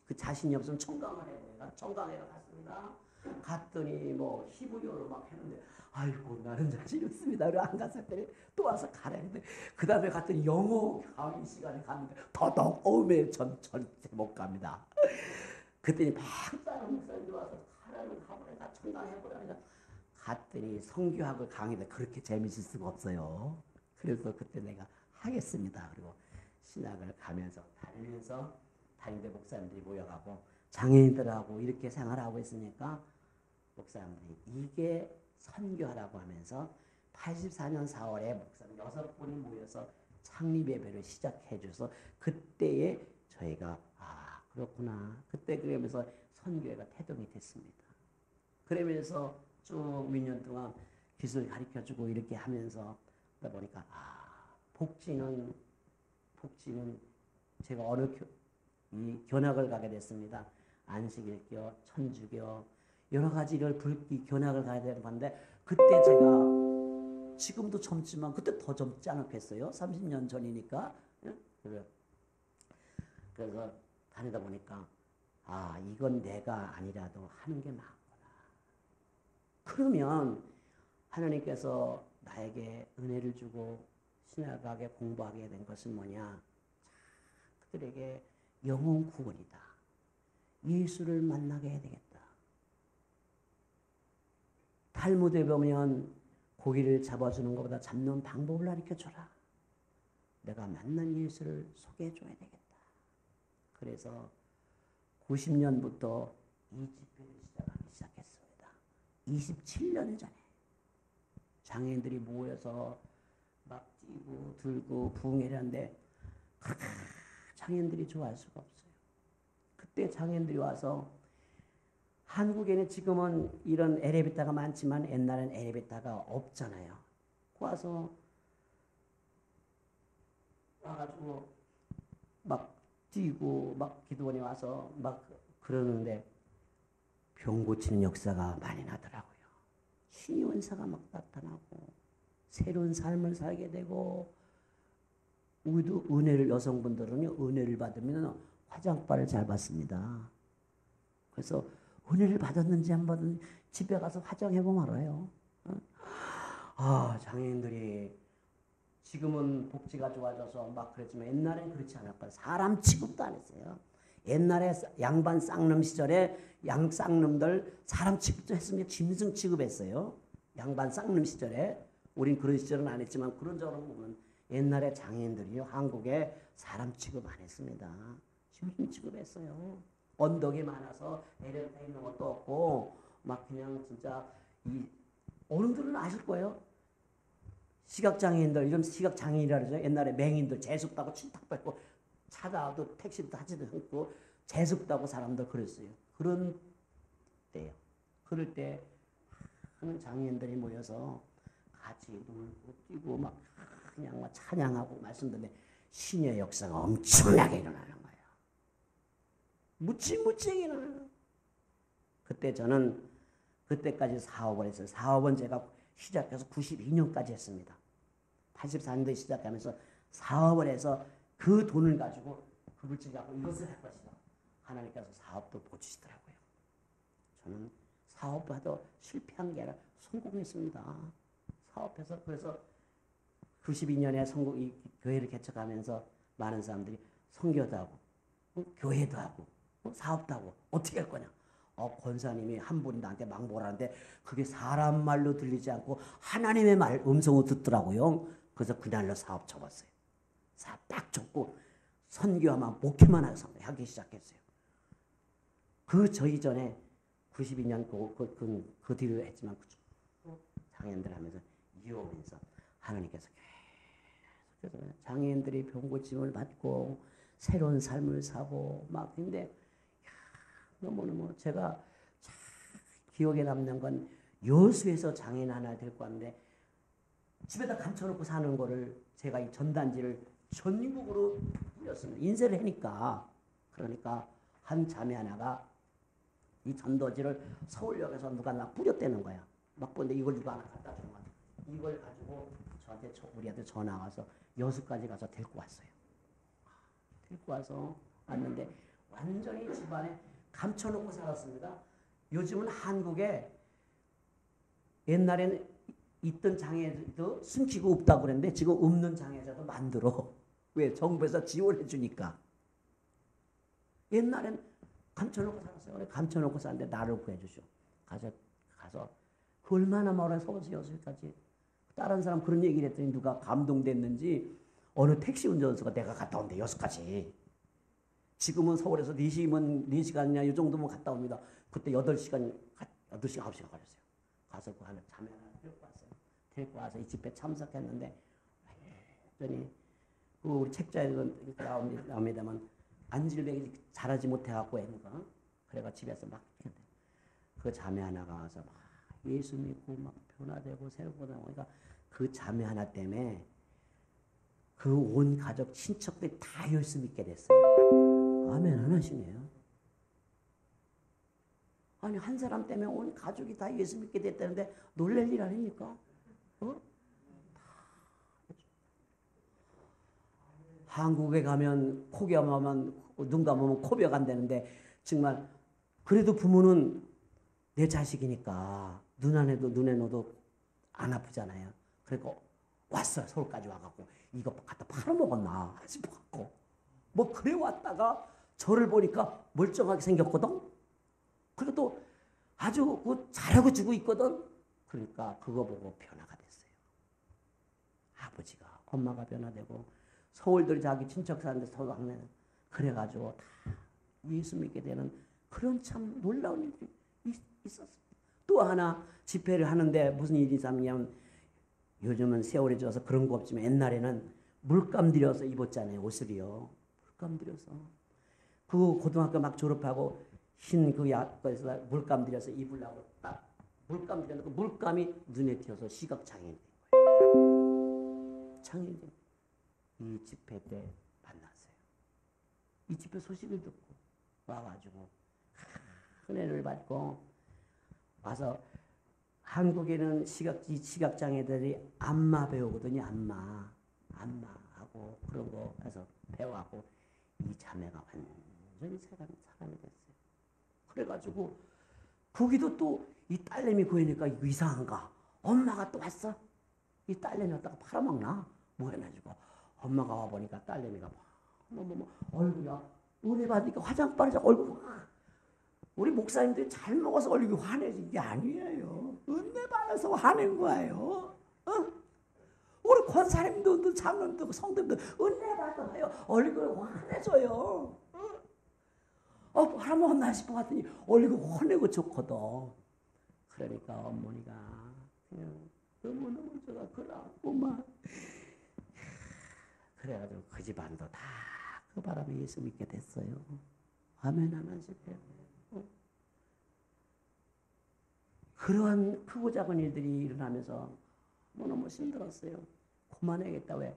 A: 그 자신이 없으면 청강을 해요. 내가 청강회를 갔습니다. 갔더니 뭐 히브리어로 막 했는데 아이고 나는 자신이 없습니다. 그리고 안 갔을 또 와서 가라 했는데 그 다음에 갔더니 영어 강의 시간에 갔는데 더더욱 절대 못 갑니다. 그랬더니 다른 목사님들 와서 가라는 가보라 청강해보라 그러니까 갔더니 성교학을 강의를 그렇게 재미있을 수가 없어요. 그래서 그때 내가 하겠습니다. 그리고 신학을 가면서 다니는데 목사님들이 모여가고 장애인들하고 이렇게 생활하고 있으니까 목사님들이 이게 선교하라고 하면서 84년 4월에 목사님 6분이 모여서 창립예배를 시작해 줘서 그때에 저희가 그렇구나. 그때 그러면서 선교회가 태동이 됐습니다. 그러면서 쭉 몇 년 동안 기술 가르쳐주고 이렇게 하면서 하다 보니까 복지는 제가 이 견학을 가게 됐습니다. 안식일교, 천주교 여러 가지를 견학을 가야 되는 건데 그때 제가 지금도 젊지만 그때 더 젊지 않았겠어요? 30년 전이니까. 그래서 다니다 보니까 이건 내가 아니라도 하는 게 맞구나. 그러면 하나님께서 나에게 은혜를 주고 신학하게 공부하게 된 것은 뭐냐? 그들에게 영혼 구원이다. 예수를 만나게 해야 되겠다. 탈무드에 보면 고기를 잡아주는 것보다 잡는 방법을 가르쳐줘라. 내가 만난 예수를 소개해줘야 되겠다. 그래서 90년부터 이 집회를 시작했습니다. 27년 전에 장애인들이 모여서 막 뛰고 들고 부흥회를 하는데 장애인들이 좋아할 수가 없어요. 그때 장애인들이 와서 한국에는 지금은 이런 엘리베이터가 많지만 옛날엔 엘리베이터가 없잖아요. 와서 와가지고 막 뛰고 막 기도원에 와서 막 그러는데 병 고치는 역사가 많이 나더라고요. 신의 은사가 막 나타나고 새로운 삶을 살게 되고 우리도 여성분들은요 은혜를 받으면 화장발을 잘 받습니다. 그래서 은혜를 받았는지 한 번은 집에 가서 화장해보면 알아요. 장애인들이 지금은 복지가 좋아져서 막 그랬지만 옛날엔 그렇지 않았거든요. 사람 취급도 안 했어요. 옛날에 양반 쌍놈 시절에 양 쌍놈들 사람 취급도 했으면 짐승 취급했어요. 양반 쌍놈 시절에. 우린 그런 시절은 안 했지만 그런 적으로 보면 옛날에 장애인들이요. 한국에 사람 취급 안 했습니다. 짐승 취급했어요. 언덕이 많아서 내려다 있는 것도 없고 막 그냥 진짜 이 어른들은 아실 거예요. 시각장애인들, 이런 시각장애인이라 그러죠. 옛날에 맹인들 재수없다고 친탁 밟고 찾아와도 택시도 타지도 않고 재수없다고 사람들 그랬어요. 그런 때요. 그럴 때 하는 장애인들이 모여서 같이 놀고 뛰고 막 그냥 막 찬양하고 말씀드렸는데 신의 역사가 엄청나게 일어나는 거예요. 무지무지하게 일어나요. 그때 저는 그때까지 사업을 했어요. 사업은 제가 시작해서 92년까지 했습니다. 84년도에 시작하면서 사업을 해서 그 돈을 가지고 그걸 지자고 이것을 할 것이다. 하나님께서 사업도 보여주시더라고요. 저는 사업봐도 실패한 게 아니라 성공했습니다. 사업해서 그래서 92년에 이 교회를 개척하면서 많은 사람들이 선교도 하고 교회도 하고 사업도 하고 어떻게 할 거냐. 권사님이 한 분이 나한테 막 뭐라는데 그게 사람 말로 들리지 않고 하나님의 말 음성을 듣더라고요. 그래서 그날로 사업 접었어요. 사업 딱 접고 선교하면 목회만 하기 시작했어요. 저 이전에 92년 그 뒤로 했지만 장애인들 하면서 이어오면서 하나님께서 계속 장애인들이 병고침을 받고 새로운 삶을 사고 막 근데 너무너무 제가 기억에 남는 건 여수에서 장애인 하나 데리고 왔는데 집에다 감춰놓고 사는 거를 제가 이 전단지를 전국으로 뿌렸습니다. 인쇄를 하니까. 그러니까 한 자매 하나가 이 전단지를 서울역에서 누가 막 뿌렸다는 거야. 막 보는데 이걸 누가 하나 갖다 준 거야. 이걸 가지고 저한테 우리한테 전화 와서 여수까지 가서 데리고 왔어요. 데리고 와서 왔는데 완전히 집안에 감춰놓고 살았습니다. 요즘은 한국에 옛날에는 있던 장애도 숨기고 없다고 그랬는데 지금 없는 장애자도 만들어. 왜? 정부에서 지원해 주니까. 옛날엔 감춰놓고 살았어요. 감춰놓고 사는데 나를 구해주셔. 가서 그 얼마나 멀어요. 서울에서 여수까지. 다른 사람 그런 얘기를 했더니 누가 감동됐는지 어느 택시 운전수가 내가 갔다 온대 여수까지. 지금은 서울에서 4시간이냐 이 정도면 갔다 옵니다. 그때 8시간, 9시간 걸렸어요. 가서 그 하나 자매 하나 데리고 왔어요. 데리고 와서 이 집회 참석했는데 완전히 우리 책자에도 나옵니다만 안질백이 잘하지 못해갖고 했는가. 그래가 집에서 막 그 자매 하나가 와서 막 예수 믿고 막 변화되고 새롭고 나오니까 그 자매 하나 때문에 그 온 가족 친척들이 다 예수 믿게 됐어요. 아멘 안 하시네요. 아니 한 사람 때문에 온 가족이 다 예수 믿게 됐다는데 놀랄 일 아닙니까? 한국에 가면 코기 감으면 눈 감으면 코뼈가 안 되는데 정말 그래도 부모는 내 자식이니까 눈에 넣어도 안 아프잖아요. 그러니까 왔어요. 서울까지 와갖고 이거 갖다 팔아먹었나 싶어갖고 뭐 그래 왔다가 저를 보니까 멀쩡하게 생겼거든. 그리고 또 아주 잘하고 주고 있거든. 그러니까 그거 보고 변화가 됐어요. 아버지가 엄마가 변화되고 서울들이 자기 친척 사는데 서로 학년 그래가지고 다 예수 믿게 되는 그런 참 놀라운 일이 있었습니다. 또 하나 집회를 하는데 무슨 일이 있었냐면 요즘은 세월이 지나서 그런 거 없지만 옛날에는 물감 들여서 입었잖아요. 옷을요. 물감 들여서. 그 고등학교 막 졸업하고 흰 그 약에서 물감 들여서 입으려고 딱 물감 들여서 물감이 눈에 띄어서 시각장애인 된 거예요. 장애인 이 집회 때 만났어요. 이 집회 소식을 듣고 와가지고 은혜를 받고 와서 한국에는 시각장애들이 안마 배우거든요. 안마하고 그런 거 해서 배워하고 이 자매가 완전히 사람이 됐어요. 그래가지고 거기도 또 이 딸내미 보이니까 이상한가? 엄마가 또 왔어? 이 딸내미 갖다가 팔아먹나? 뭐 해가지고 엄마가 와보니까 딸내미가 뭐 얼굴이야. 은혜 받으니까 화장 빠르자 얼굴 우리 목사님들이 잘 먹어서 얼굴이 환해진 게 아니에요. 은혜 받아서 화낸 거예요. 우리 권사님도 장로님도 성도님도 은혜 받아요. 얼굴이 환해져요. 팔아먹었나 싶어 봤더니 얼굴이 환하고 좋거든. 그러니까 어머니가 그냥 너무너무 제가 그러고 막 그래가지고 그 집안도 다 그 바람에 예수 믿게 됐어요. 아멘 하면서 그러한 크고 작은 일들이 일어나면서 너무 힘들었어요. 그만해야겠다. 왜?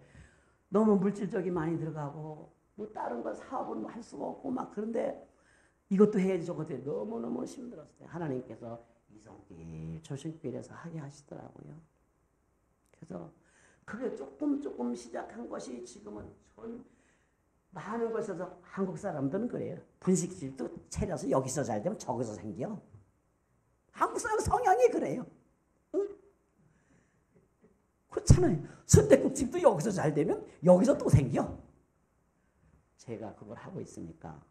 A: 너무 물질적이 많이 들어가고 뭐 다른 거 사업은 할 수가 없고 막 그런데 이것도 해야지 저것도 해야지 너무너무 힘들었어요. 하나님께서 이성길 조심길에서 하게 하시더라고요. 그래서 그게 조금 시작한 것이 지금은 많은 곳에서 한국 사람들은 그래요. 분식집도 차려서 여기서 잘 되면 저기서 생겨. 한국 사람 성향이 그래요. 응? 그렇잖아요. 순댓국집도 여기서 잘 되면 여기서 또 생겨. 제가 그걸 하고 있으니까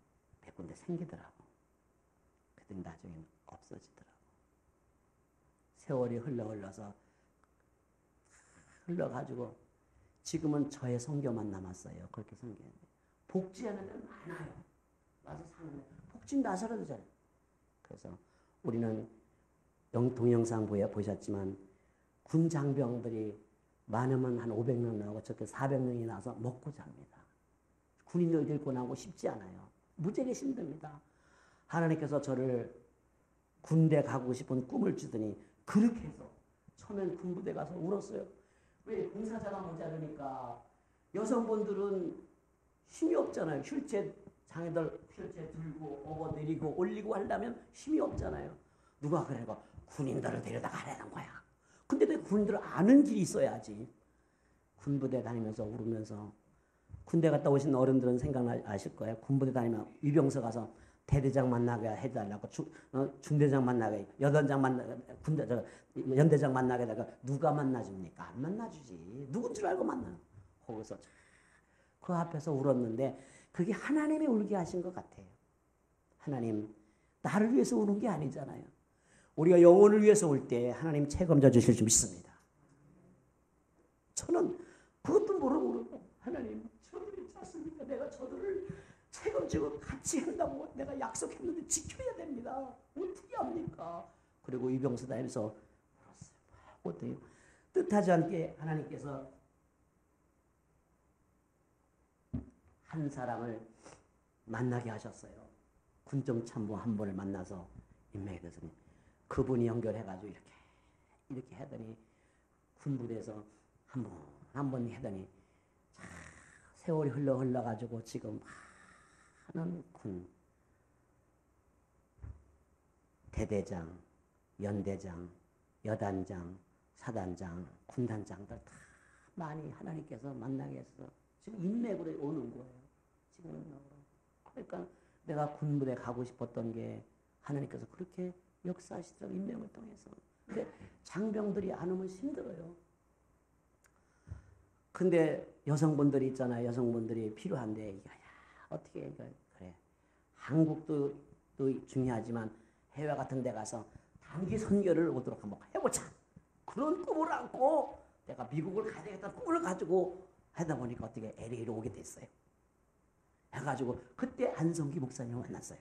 A: 몇 군데 생기더라고. 그랬더니 나중에는 없어지더라고. 세월이 흘러서 흘러가지고 지금은 저의 선교만 남았어요. 그렇게 선교했는데 복지하는 데는 많아요. 와서 사는데 복지 나서라도 잘. 그래서 우리는 동영상부에 보셨지만 군 장병들이 많으면 한 500명 나오고 적게 400명이 나와서 먹고 잡니다. 군인들 데리고 나오고 쉽지 않아요. 무지하게 힘듭니다. 하나님께서 저를 군대 가고 싶은 꿈을 주더니 그렇게 해서 처음엔 군부대 가서 울었어요. 왜? 봉사자가 모자르니까 여성분들은 힘이 없잖아요. 휠체어 장애들 휠체어 들고 업어 내리고 올리고 하려면 힘이 없잖아요. 누가 그래가 군인들을 데려다가 하라는 거야. 근데 왜 군인들을 아는 길이 있어야지. 군부대 다니면서 울으면서 군대 갔다 오신 어른들은 생각나실 거예요. 군부대 다니면 위병소 가서 대대장 만나게 해달라고 중대장 만나게 여단장 만나게 연대장 만나게 해다가 누가 만나줍니까? 안 만나주지. 누군 줄 알고 만나. 거기서 그 앞에서 울었는데 그게 하나님이 울게 하신 것 같아요. 하나님 나를 위해서 우는 게 아니잖아요. 우리가 영혼을 위해서 울 때 하나님 책임져 주실 줄 믿습니다. 저는 그것도 모르고 하나님 저들이 찼으니까 내가 저들을 책임지고 같이 한다고 내가 약속했는데 지켜야 됩니다. 어떻게 합니까? 그리고 이병수 다니면서 울었어요. 뜻하지 않게 하나님께서 한 사람을 만나게 하셨어요. 군정 참모 한 분을 만나서 인맥이 됐으니 그분이 연결해가지고 이렇게 하더니 군부대에서 한 번 하더니 세월이 흘러가지고 지금 많은 군 대대장, 연대장, 여단장, 사단장, 군단장들 다 많이 하나님께서 만나게 해서 지금 인맥으로 오는 거예요. 지금 인맥으로. 그러니까 내가 군부대 가고 싶었던 게 하나님께서 그렇게 역사하시더라고요. 인맥을 통해서. 근데 장병들이 안 오면 힘들어요. 근데 여성분들이 있잖아요. 여성분들이 필요한데 어떻게 그래. 한국도 또 중요하지만 해외 같은 데 가서 단기 선교를 오도록 한번 해보자. 그런 꿈을 안고 내가 미국을 가야 되겠다는 꿈을 가지고 하다 보니까 어떻게 LA로 오게 됐어요. 해가지고 그때 안성기 목사님을 만났어요.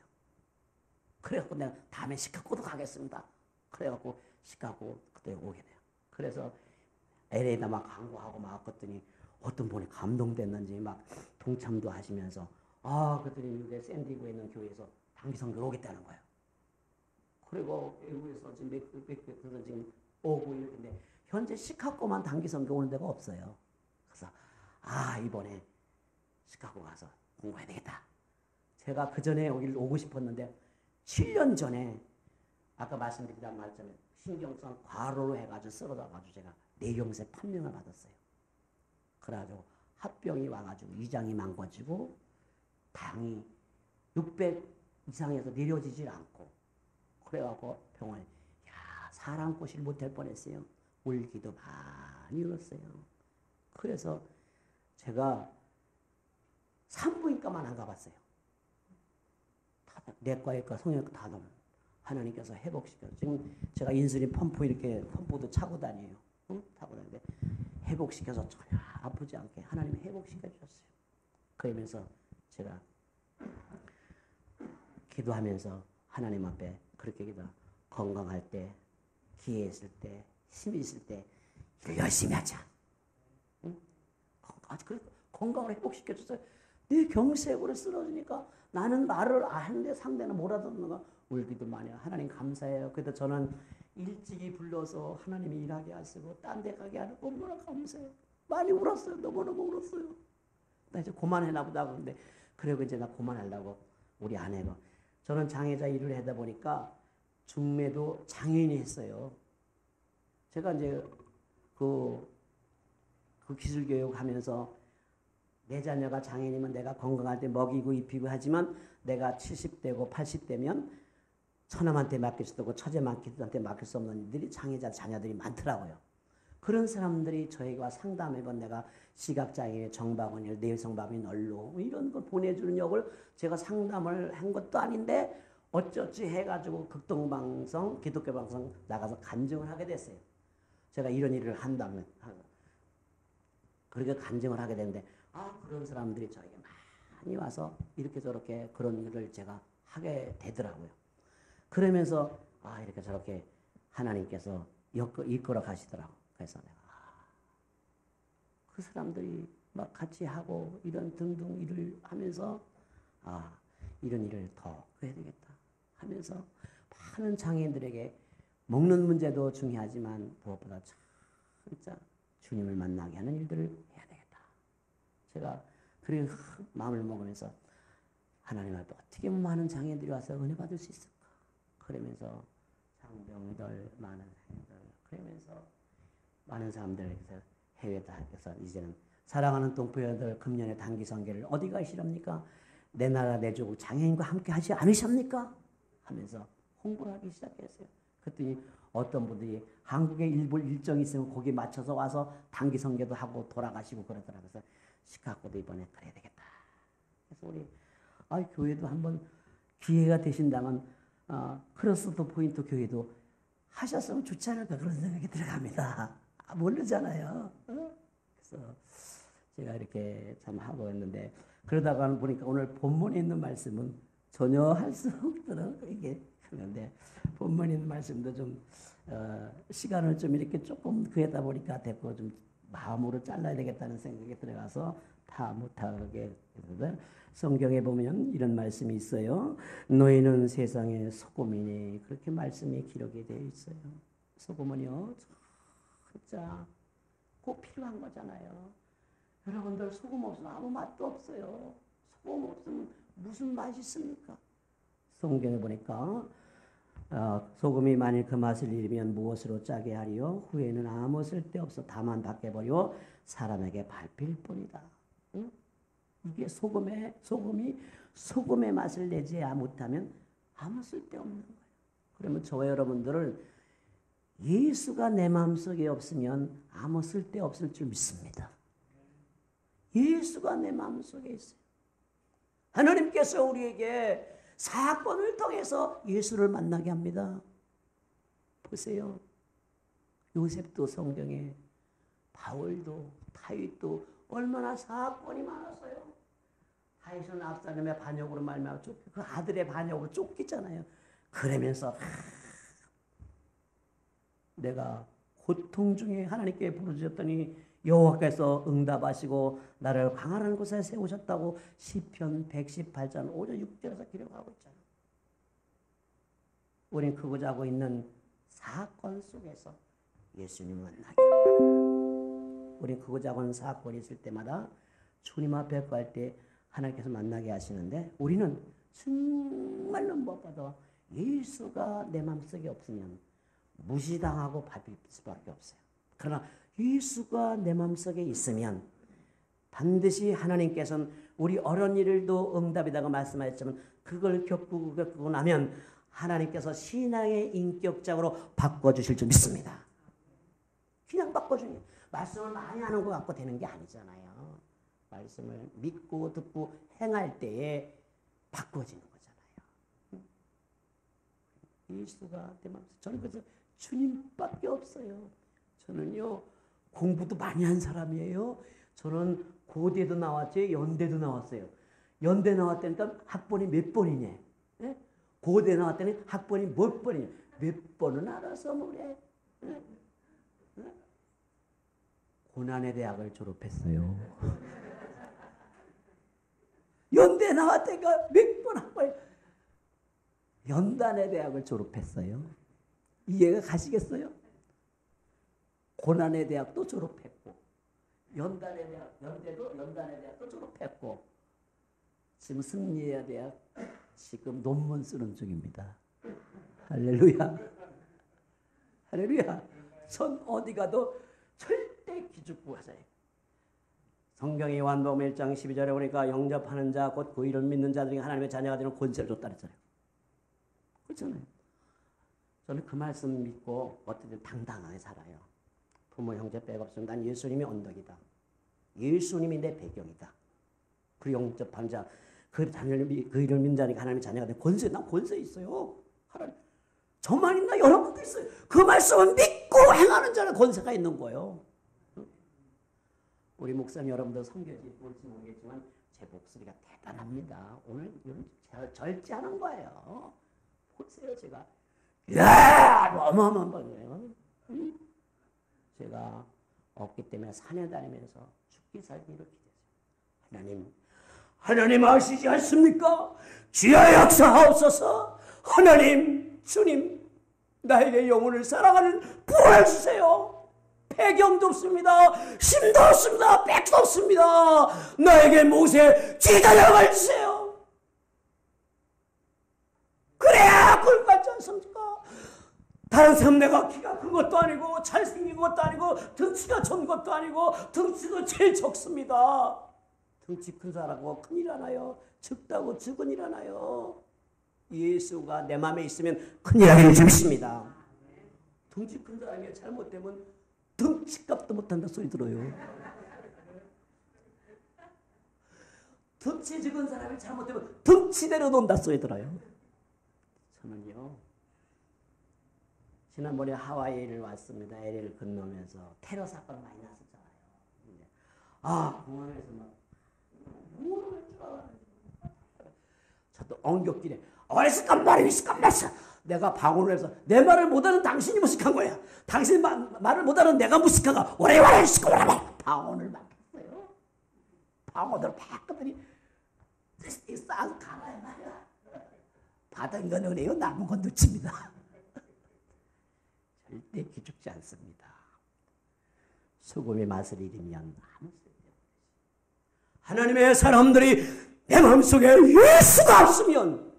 A: 그래갖고 내가 다음에 시카고도 가겠습니다. 그래갖고 시카고 그때 오게 돼요. 그래서 LA에다 막 광고하고 막 그랬더니 어떤 분이 감동됐는지 막 동참도 하시면서 그랬더니 미국의 샌디에고에 있는 교회에서 단기 선교를 오겠다는 거예요. 그리고 외국에서 지금 지금 오고 이렇게 현재 시카고만 단기 선교 오는 데가 없어요. 그래서 이번에 시카고 가서 공부해야 되겠다. 제가 그 전에 여기를 오고 싶었는데 7년 전에 아까 말씀드린 말씀에 신경성 과로로 해가지고 쓰러져가지고 제가 뇌경색 판명을 받았어요. 그래가지고 합병이 와가지고 위장이 망가지고 당이 600 이상에서 내려지질 않고 그래갖고 병원에 사람 꼬실 못할 뻔했어요. 울기도 많이 울었어요. 그래서 제가 산부인과만 안 가봤어요. 내과외과, 성형외과 다 너무 하나님께서 회복시켜. 지금 제가 인슐린 펌프 이렇게 펌프도 차고 다녀요. 타고 다니는데 회복시켜서 전혀 아프지 않게 하나님이 회복시켜 주셨어요. 그러면서 제가 기도하면서 하나님 앞에 그렇게 기도, 건강할 때, 기회 있을 때, 힘이 있을 때 일을 열심히 하자. 응? 건강을 회복시켜 줬어요. 네 경색으로 쓰러지니까 나는 말을 하는데 상대는 못 알아듣는가 울기도 많이 해요. 하나님 감사해요. 그래도 저는 일찍이 불러서 하나님이 일하게 하시고 딴 데 가게 하는 거 얼마나 감사해요. 많이 울었어요. 너무너무 울었어요. 나 이제 그만해나 보다 그런데 그리고 이제 나 그만하려고 우리 아내가 저는 장애자 일을 하다 보니까 중매도 장애인이 했어요. 제가 이제 그 기술교육 하면서 내 자녀가 장애인이면 내가 건강할 때 먹이고 입히고 하지만 내가 70대고 80대면 처남한테 맡길 수도 없고 처제한테 맡길 수 없는 일들이 장애자 자녀들이 많더라고요. 그런 사람들이 저희가 상담해본 내가 시각장애인 정박원일, 내성방인 언로 이런 걸 보내주는 역을 제가 상담을 한 것도 아닌데 어쩌지 해가지고 극동방송, 기독교 방송 나가서 간증을 하게 됐어요. 제가 이런 일을 한다면 그렇게 간증을 하게 되는데 그런 사람들이 저에게 많이 와서 이렇게 저렇게 그런 일을 제가 하게 되더라고요. 그러면서 이렇게 저렇게 하나님께서 이끌어 가시더라고. 그래서 내가 그 사람들이 막 같이 하고 이런 등등 일을 하면서 이런 일을 더 해야 되겠다 하면서 많은 장애인들에게 먹는 문제도 중요하지만 무엇보다 진짜 주님을 만나게 하는 일들을 해야 되겠다. 제가 그렇게 마음을 먹으면서 하나님 앞에 어떻게 많은 장애인들이 와서 은혜 받을 수 있을까? 그러면서 장병들, 많은 장애인들 그러면서 많은 사람들에게서 해외에서 이제는 사랑하는 동포여들 금년에 단기 선교를 어디 가시렵니까? 내 나라 내 조국 장애인과 함께 하지 않으십니까? 하면서 홍보를 하기 시작했어요. 그랬더니 어떤 분들이 한국에 일정이 있으면 거기에 맞춰서 와서 단기 선교도 하고 돌아가시고 그러더라고요. 그래서 시카고도 이번에 그래야 되겠다. 그래서 우리 교회도 한번 기회가 되신다면 크로스도 포인트 교회도 하셨으면 좋지 않을까 그런 생각이 들어갑니다. 모르잖아요. 그래서 제가 이렇게 참 하고 있는데 그러다가 보니까 오늘 본문에 있는 말씀은 전혀 할 수 없도록 이게 하는데 본문에 있는 말씀도 좀 시간을 좀 이렇게 조금 그에다 보니까 됐고 좀 마음으로 잘라야 되겠다는 생각이 들어가서 다 못하게 되거든. 성경에 보면 이런 말씀이 있어요. 너희는 세상의 소금이니 그렇게 말씀이 기록이 되어 있어요. 소금은요 진짜 꼭 필요한 거잖아요. 여러분들 소금 없으면 아무 맛도 없어요. 소금 없으면 무슨 맛이 있습니까? 성경에 보니까 소금이 만일 그 맛을 잃으면 무엇으로 짜게 하리요? 후에는 아무 쓸데없어 다만 밖에버려 사람에게 밟힐 뿐이다. 응? 이게 소금이 소금의 맛을 내지 못하면 아무 쓸데없는 거예요. 그러면 저와 여러분들은 예수가 내 마음속에 없으면 아무 쓸데없을 줄 믿습니다. 예수가 내 마음속에 있어요. 하나님께서 우리에게 사건을 통해서 예수를 만나게 합니다. 보세요. 요셉도 성경에 바울도 다윗도 얼마나 사건이 많았어요. 다윗은 압살롬의 반역으로 말미암아 그 아들의 반역으로 쫓기잖아요. 그러면서 내가 고통 중에 하나님께 부르짖었더니 여호와께서 응답하시고 나를 강한 곳에 세우셨다고 시편 118장 5절 6절에서 기록하고 있잖아요. 우리는 크고자 하고 있는 사건 속에서 예수님을 만나게 합니다. 우리는 크고자 하고 있는 사건이 있을 때마다 주님 앞에 구할 때 하나님께서 만나게 하시는데 우리는 정말로 무엇보다 예수가 내 마음속에 없으면 무시당하고 밟힐 수밖에 없어요. 그러나 예수가 내 마음속에 있으면 반드시 하나님께서는 우리 어린이들도 응답이라고 말씀하셨지만 그걸 겪고 나면 하나님께서 신앙의 인격적으로 바꿔주실 줄 믿습니다. 그냥 바꿔주니 말씀을 많이 하는 것 같고 되는 게 아니잖아요. 말씀을 믿고 듣고 행할 때에 바꿔지는 거잖아요. 예수가 내 마음속에 저는 그래서 주님밖에 없어요. 저는요 공부도 많이 한 사람이에요. 저는 고대도 나왔죠. 연대도 나왔어요. 연대 나왔다니까 학번이 몇 번이냐. 예? 고대 나왔더니 학번이 몇 번이냐. 몇 번은 알아서 뭐래. 예? 예? 고난의 대학을 졸업했어요. 연대 나왔다니까 몇 번 학번. 연단의 대학을 졸업했어요. 이해가 가시겠어요? 고난의 대학도 졸업했고 연단의 대학, 연단의 대학도 졸업했고 지금 승리의 대학 지금 논문 쓰는 중입니다. 할렐루야. 할렐루야. 전 어디 가도 절대 기죽고 하세요. 성경의 요한복음 1장 12절에 보니까 영접하는 자 곧 그 이름 믿는 자들이 하나님의 자녀가 되는 권세를 줬다 그랬잖아요. 그렇잖아요. 저는 그 말씀 믿고 어떻게든 당당하게 살아요. 부모 형제 백 없습니다. 난 예수님이 언덕이다. 예수님이 내 배경이다. 그 영접한 자, 그 이름 믿는 자니까 하나님의 자녀가 된 권세, 난 권세 있어요. 하나님. 저만 있나 여러분도 있어요. 그 말씀을 믿고 행하는 자는 권세가 있는 거예요. 우리 목사님 여러분들 섬겨지 볼지 모르겠지만 제 목소리가 대단합니다. 오늘 절제하는 거예요. 보세요, 제가. 야, 어마어마한 거예요. 제가 없기 때문에 산에 다니면서 죽기 살기를 기대했어요. 하나님 아시지 않습니까? 주여 역사하옵소서. 하나님, 주님, 나에게 영혼을 사랑하는 부활 주세요. 배경도 없습니다. 힘도 없습니다. 백도 없습니다. 나에게 못에 쥐다려가 주세요. 그래야 그걸 받지 않습니까? 다른 사람 내가 키가 큰 것도 아니고 잘생긴 것도 아니고 덩치가 좋은 것도 아니고 덩치도 제일 적습니다. 덩치 큰 사람하고 큰일 하나요? 적다고 적은 일 하나요? 예수가 내 마음에 있으면 큰일 하게 주십니다. 덩치 큰 사람이 잘못되면 덩치값도 못한다 소리 들어요. 덩치 적은 사람이 잘못되면 덩치대로 논다 소리 들어요. 저는요 지난번에 하와이를 왔습니다. LA를 건너면서 테러 사건 많이 났었잖아요. 공항에서 막 저도 엉겹길에 어리스깐 말이 있을까 말이야. 내가 방언을 해서 내 말을 못하는 당신이 무식한 거야. 당신 말을 못하는 내가 무식한가. 오래와라 있을까 오래와라. 방언을 막 했어요. 방언을 막 했더니 싹 가라야 말이야. 받은 건 은혜요. 남은 건 놓칩니다. 절대 기죽지 않습니다. 소금의 맛을 잃으면 아무 쓸데없어요. 하나님의 사람들이 내 마음속에 예수가 없으면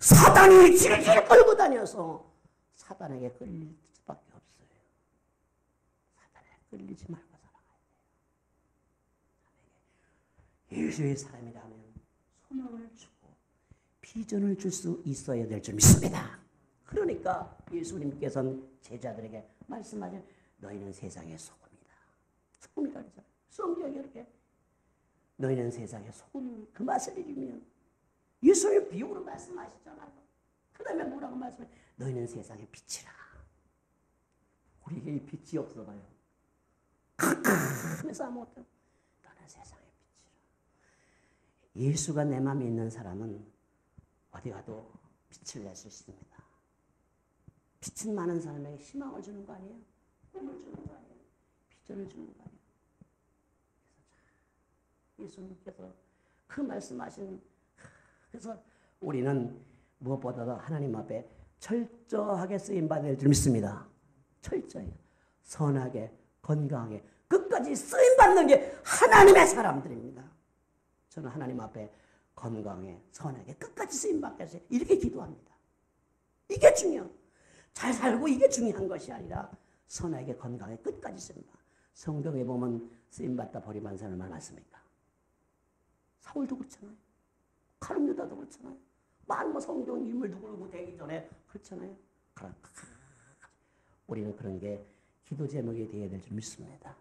A: 사단이 질질 끌고 다녀서 사단에게 끌릴 수밖에 없어요. 사단에 끌리지 말고 살아가야 돼요. 예수의 사람이라면 소망을 주고 비전을 줄 수 있어야 될 줄 믿습니다. 그러니까 예수님께서는 제자들에게 말씀하신 너희는 세상의 소금이다. 소금이다 그러잖아요. 성경이 이렇게 너희는 세상의 소금 그 맛을 잃으면 예수님 비유로 말씀하시잖아요. 그 다음에 뭐라고 말씀해? 너희는 세상의 빛이라. 우리에게 이 빛이 없어봐요. 캄캄해서 아무것도. 너는 세상의 빛이라. 예수가 내 마음에 있는 사람은 어디 가도 빛을 낼 수 있습니다. 빛은 많은 사람에게 희망을 주는 거 아니에요? 꿈을 주는 거 아니에요? 비전을 주는 거 아니에요? 예수님께서 그 말씀하신 그래서 우리는 무엇보다도 하나님 앞에 철저하게 쓰임받을 줄 믿습니다. 철저히 선하게 건강하게 끝까지 쓰임받는 게 하나님의 사람들입니다. 저는 하나님 앞에 건강하게 선하게 끝까지 쓰임받겠어요. 이렇게 기도합니다. 이게 중요해요. 잘 살고 이게 중요한 것이 아니라 선하게 건강하게 끝까지 쓰임받. 성경에 보면 쓰임받다 버림한 사람이 많았습니까? 사울도 그렇잖아요. 가룟 유다도 그렇잖아요. 많은 성경 인물도 그러고 되기 전에 그렇잖아요. 우리는 그런 게 기도 제목이 되어야 될 줄 믿습니다.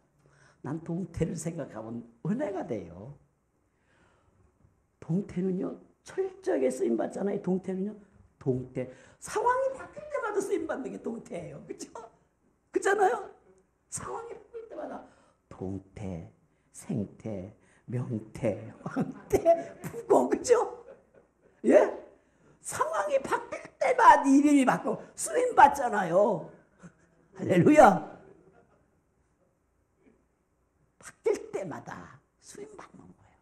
A: 난 동태를 생각하면 은혜가 돼요. 동태는요, 철저하게 쓰임받잖아요. 동태는요, 동태. 상황이 바뀔 때마다 쓰임받는 게 동태예요. 그죠? 그렇잖아요? 상황이 바뀔 때마다 동태, 생태, 명태, 황태, 북어, 그죠? 예? 상황이 바뀔 때마다 이름이 바뀌고 쓰임받잖아요. 할렐루야. 바뀔 때마다 쓰임받는 거예요.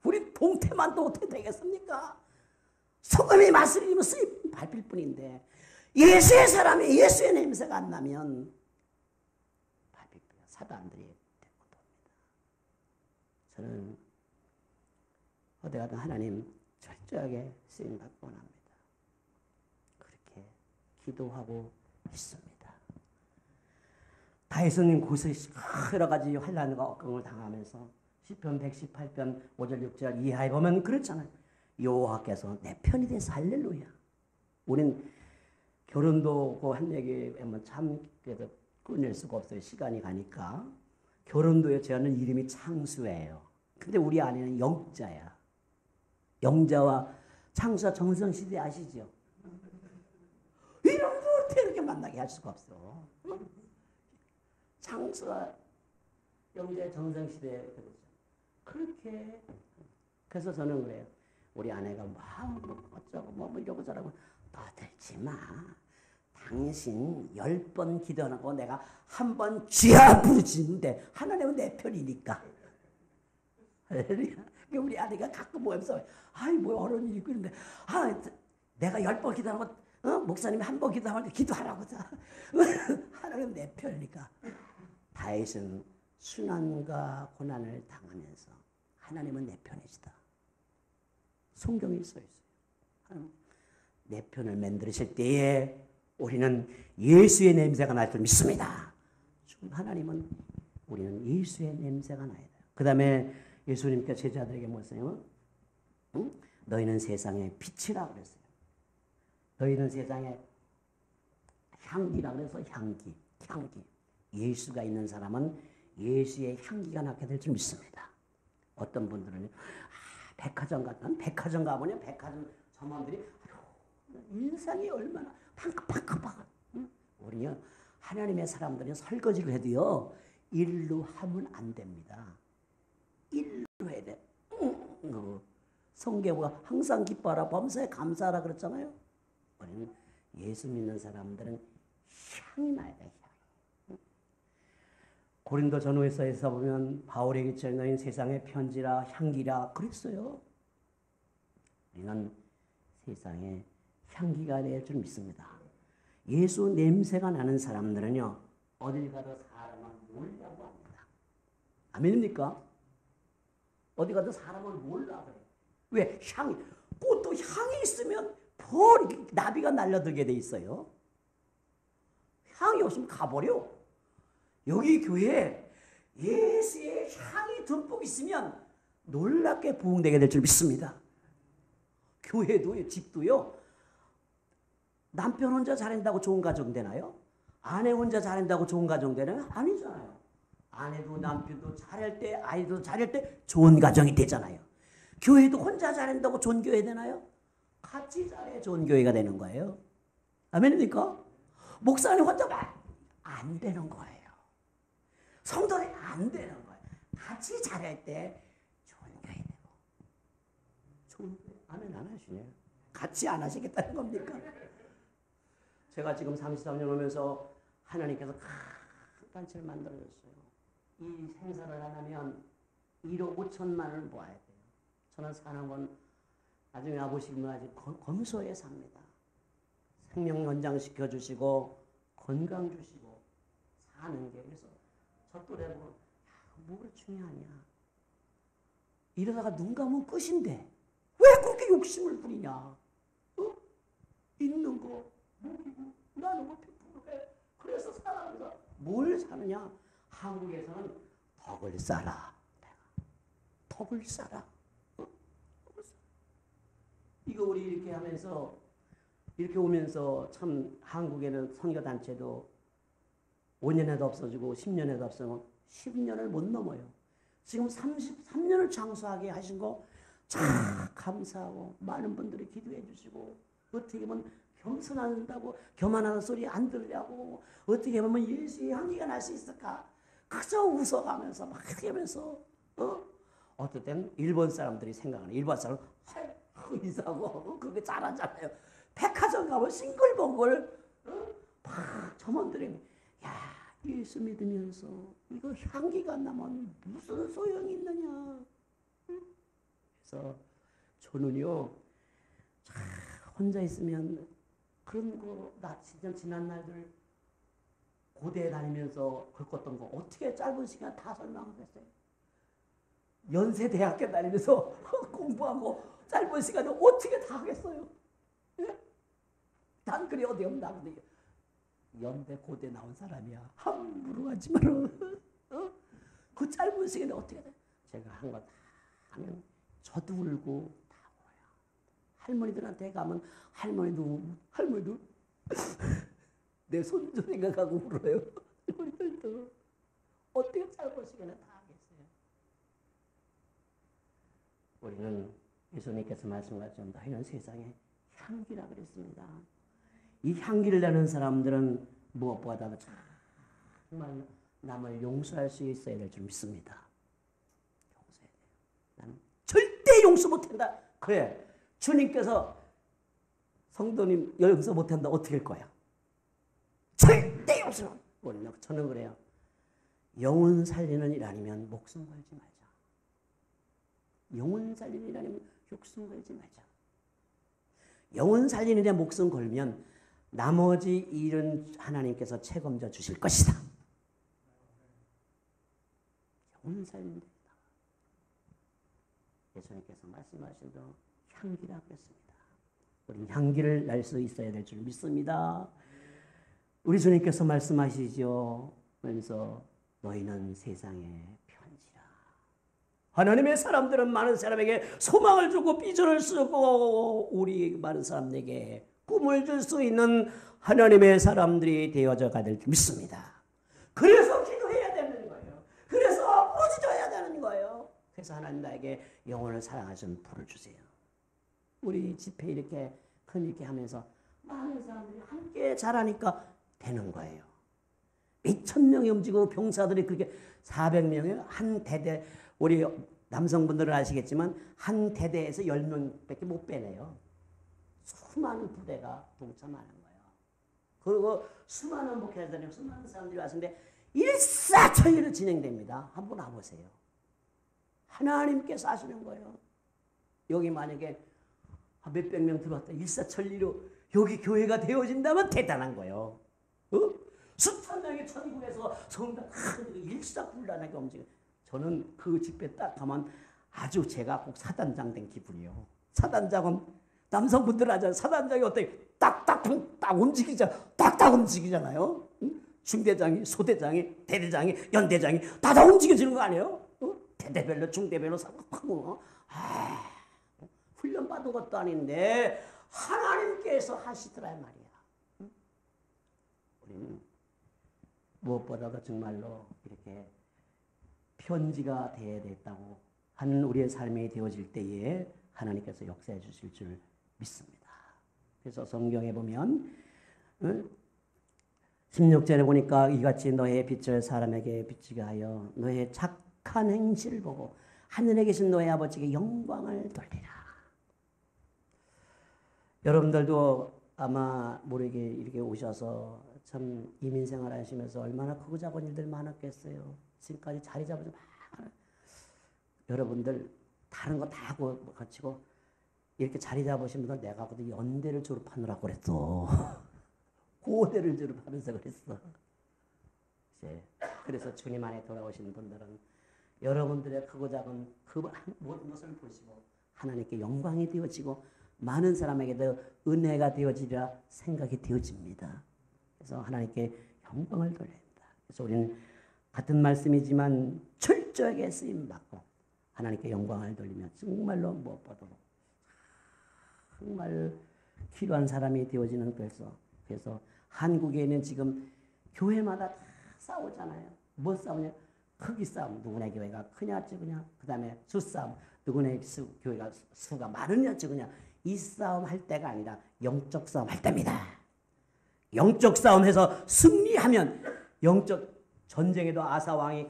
A: 우리 동태만 또 어떻게 되겠습니까? 소금이 맛을 잃으면 쓰임 밟힐 뿐인데 예수의 사람이 예수의 냄새가 안 나면 밟힐 뿐이야. 사단들이 되고 돕니다. 저는 어디 가든 하나님 철저하게 쓰임받고 원합니다. 그렇게 기도하고 있습니다. 다윗은 곳에 여러 가지 환난과 억강을 당하면서 시편 118편 5절 6절 이하에 보면 그렇잖아요. 여호와께서 내 편이 돼서 할렐루야. 우린 결혼도 그 한 얘기하면 참 그래도 끊을 수가 없어요. 시간이 가니까. 결혼도요. 저는 이름이 창수예요. 근데 우리 아내는 영자야. 영자와 창수와 정성시대 아시죠? 이름도 어떻게 이렇게 만나게 할 수가 없어. 창수와 영자의 정성시대 그렇게. 그래서 저는 그래요. 우리 아내가 뭐 어쩌고 뭐 이러고 저러고 떠들지 마. 당신 10번 기도하고 내가 한 번 쥐야 부르짖는데 하나님은 내 편이니까. 우리 아내가 가끔 모여서 아이 뭐 어려운 일이 있고 있는데 내가 10번 기도하고 목사님이 한 번 기도하면 기도하라고 하나님은 내 편이니까. 다윗은 순환과 고난을 당하면서 하나님은 내 편이시다. 성경에 써 있어요. 내 편을 만드실 때에 우리는 예수의 냄새가 날 줄 믿습니다. 하나님은 우리는 예수의 냄새가 나야 돼요. 그 다음에 예수님께 제자들에게 뭐였어요? 너희는 세상의 빛이라 그랬어요. 너희는 세상의 향기라 그래서 향기. 예수가 있는 사람은 예수의 향기가 나게 될 줄 믿습니다. 어떤 분들은 백화점 가보면 백화점 점원들이 인상이 얼마나 팡긋팡긋. 우리요 하나님의 사람들이 설거지를 해도요 일로 하면 안 됩니다. 일로 해야 돼. 성경보가 항상 기뻐하라 범사에 감사하라 그랬잖아요. 우리는 예수 믿는 사람들은 향이 나야 돼. 고린도 전후에서 보면 바울에게 쳐 너희는 세상의 편지라 향기라 그랬어요. 우리는 세상의 향기가 될 줄 믿습니다. 예수 냄새가 나는 사람들은요 어딜 가도 사람을 몰라고 합니다. 아멘입니까? 어디 가도 사람을 몰라 그래. 왜? 향이. 꽃도 향이 있으면 벌 나비가 날려들게 돼 있어요. 향이 없으면 가버려. 여기 교회에 예수의 향이 듬뿍 있으면 놀랍게 부흥되게 될 줄 믿습니다. 교회도요, 집도요. 남편 혼자 잘한다고 좋은 가정 되나요? 아내 혼자 잘한다고 좋은 가정 되나요? 아니잖아요. 아내도 남편도 잘할 때, 아이도 잘할 때 좋은 가정이 되잖아요. 교회도 혼자 잘한다고 좋은 교회 되나요? 같이 잘해야 좋은 교회가 되는 거예요. 아멘입니까? 목사님 혼자 안 되는 거예요. 성도들이 안 되는 거예요. 같이 잘할 때 좋은 교회 되고. 좋은 교회. 아멘 안 하시네요. 같이 안 하시겠다는 겁니까? 제가 지금 33년 오면서 하나님께서 큰 단체를 만들어줬어요. 이 행사를 하려면 1억 5천만을 모아야 돼요. 저는 사는 건 나중에 아버지는 아직 검소에 삽니다. 생명 연장시켜 주시고 건강 주시고 사는 게. 그래서 저 또래 보고 뭐가 중요하냐. 이러다가 눈 감으면 끝인데 왜 그렇게 욕심을 부리냐. 있는 거 먹이고 나누고 베푸고 해. 그래서 살아가면서 뭘 사느냐. 한국에서는 덕을 쌓아. 덕을 쌓아. 이거 우리 이렇게 하면서 이렇게 오면서 참 한국에는 선교단체도 5년에도 없어지고 10년에도 없어지고 10년을 못 넘어요. 지금 33년을 장수하게 하신 거 참 감사하고 많은 분들이 기도해 주시고 어떻게 보면 겸손한다고 교만하는 소리 안 들으려고 어떻게 보면 예수의 향기가 날 수 있을까 그저 웃어가면서 막 하면서 어떨 때는 일본 사람들이 생각하는 일본 사람 이사고 그게 잘하잖아요. 백화점 가면 싱글벙글 막 점원들이 야 예수 믿으면서 이거 향기가 나면 무슨 소용이 있느냐. 그래서 저는요 혼자 있으면 그런 거 나 진짜 지난 날들 고대에 다니면서 겪었던 거 어떻게 짧은 시간 다 설명하겠어요. 연세대학교 다니면서 공부하고 짧은 시간에 어떻게 다 하겠어요. 난 그래 어디 없나 근데 연대 고대 나온 사람이야. 함부로 하지 마라. 그 짧은 시간에 어떻게 돼? 제가 한 거 다 하면 저도 울고 다 울어요. 할머니들한테 가면 할머니도 내 손주 생각하고 울어요. 할머니들도 어떻게 짧은 시간에 다 하겠어요. 우리는 예수님께서 말씀하신 너희는 세상에 향기라 그랬습니다. 이 향기를 내는 사람들은 무엇보다도 정말 남을 용서할 수 있어야 될 줄 믿습니다. 용서해야 돼요. 나는 절대 용서 못한다. 그래. 주님께서 성도님 용서 못한다. 어떻게 할 거야? 절대 용서. 저는 그래요. 영혼 살리는 일 아니면 목숨 걸지 말자. 영혼 살리는 일 아니면 목숨 걸지 말자. 영혼 살리는 일에 목숨 걸면 나머지 일은 하나님께서 책임져 주실 것이다. 영혼 살리는 일이다. 예수님께서 말씀하신 대로 향기라고 했습니다. 우리는 향기를 날 수 있어야 될 줄 믿습니다. 우리 주님께서 말씀하시죠. 그러면서 너희는 세상의 편지라. 하나님의 사람들은 많은 사람에게 소망을 주고 비전을 쓰고 우리 많은 사람에게 꿈을 줄 수 있는 하나님의 사람들이 되어져 가야 될 줄 믿습니다. 그래서 기도해야 되는 거예요. 그래서 부르짖어야 되는 거예요. 그래서 하나님 나에게 영혼을 사랑하시는 불을 주세요. 우리 집회 이렇게 큰 이렇게 하면서 많은 사람들이 함께 자라니까 되는 거예요. 몇천 명이 움직이고 병사들이 그렇게 400명이에요. 한 대대 우리 남성분들은 아시겠지만 한 대대에서 10명밖에 못 빼내요. 수많은 부대가 동참하는 거예요. 그리고 수많은 목회자들이 수많은 사람들이 왔는데 일사천리로 진행됩니다. 한번 와보세요. 하나님께서 하시는 거예요. 여기 만약에 몇백 명 들어왔다. 일사천리로 여기 교회가 되어진다면 대단한 거예요. 수천 명이 천국에서 성당 일사불란하게 움직여. 저는 그 집회 딱 가면 아주 제가 꼭 사단장 된 기분이에요. 사단장은 남성분들 하잖아요. 사단장이 어떻게 딱딱 움직이잖아요. 딱딱 움직이잖아요. 중대장이, 소대장이, 대대장이, 연대장이 다 움직여지는 거 아니에요? 대대별로, 중대별로 하고 훈련 받은 것도 아닌데 하나님께서 하시더라 말이야. 우리는 무엇보다도 정말로 이렇게 편지가 되어야 됐다고 하는 우리의 삶이 되어질 때에 하나님께서 역사해 주실 줄 믿습니다. 그래서 성경에 보면 16절에 보니까 이같이 너의 빛을 사람에게 비치게 하여 너의 착한 행실을 보고 하늘에 계신 너의 아버지께 영광을 돌리라. 여러분들도 아마 모르게 이렇게 오셔서 참 이민생활 하시면서 얼마나 크고 작은 일들 많았겠어요. 지금까지 자리 잡아서 막 여러분들 다른 거 다 하고 거치고 이렇게 자리 잡으신 분들 내가 그때 연대를 졸업하느라고 그랬어. 고대를 졸업하면서 그랬어. 이제 그래서 주님 안에 돌아오신 분들은 여러분들의 크고 작은 그 모든 것을 보시고 하나님께 영광이 되어지고 많은 사람에게도 은혜가 되어지리라 생각이 되어집니다. 그래서 하나님께 영광을 돌립니다. 그래서 우리는 같은 말씀이지만 철저하게 쓰임받고 하나님께 영광을 돌리며 정말로 무엇보다도 정말 필요한 사람이 되어지는 거에서 그래서 한국에는 지금 교회마다 다 싸우잖아요. 뭐 싸우냐? 크기 싸움, 누구네 교회가 크냐 적으냐, 그 다음에 수싸움, 누구네 교회가 수가 많으냐 적으냐, 이 싸움 할 때가 아니라 영적 싸움 할 때입니다. 영적 싸움해서 승리하면, 영적 전쟁에도 아사 왕이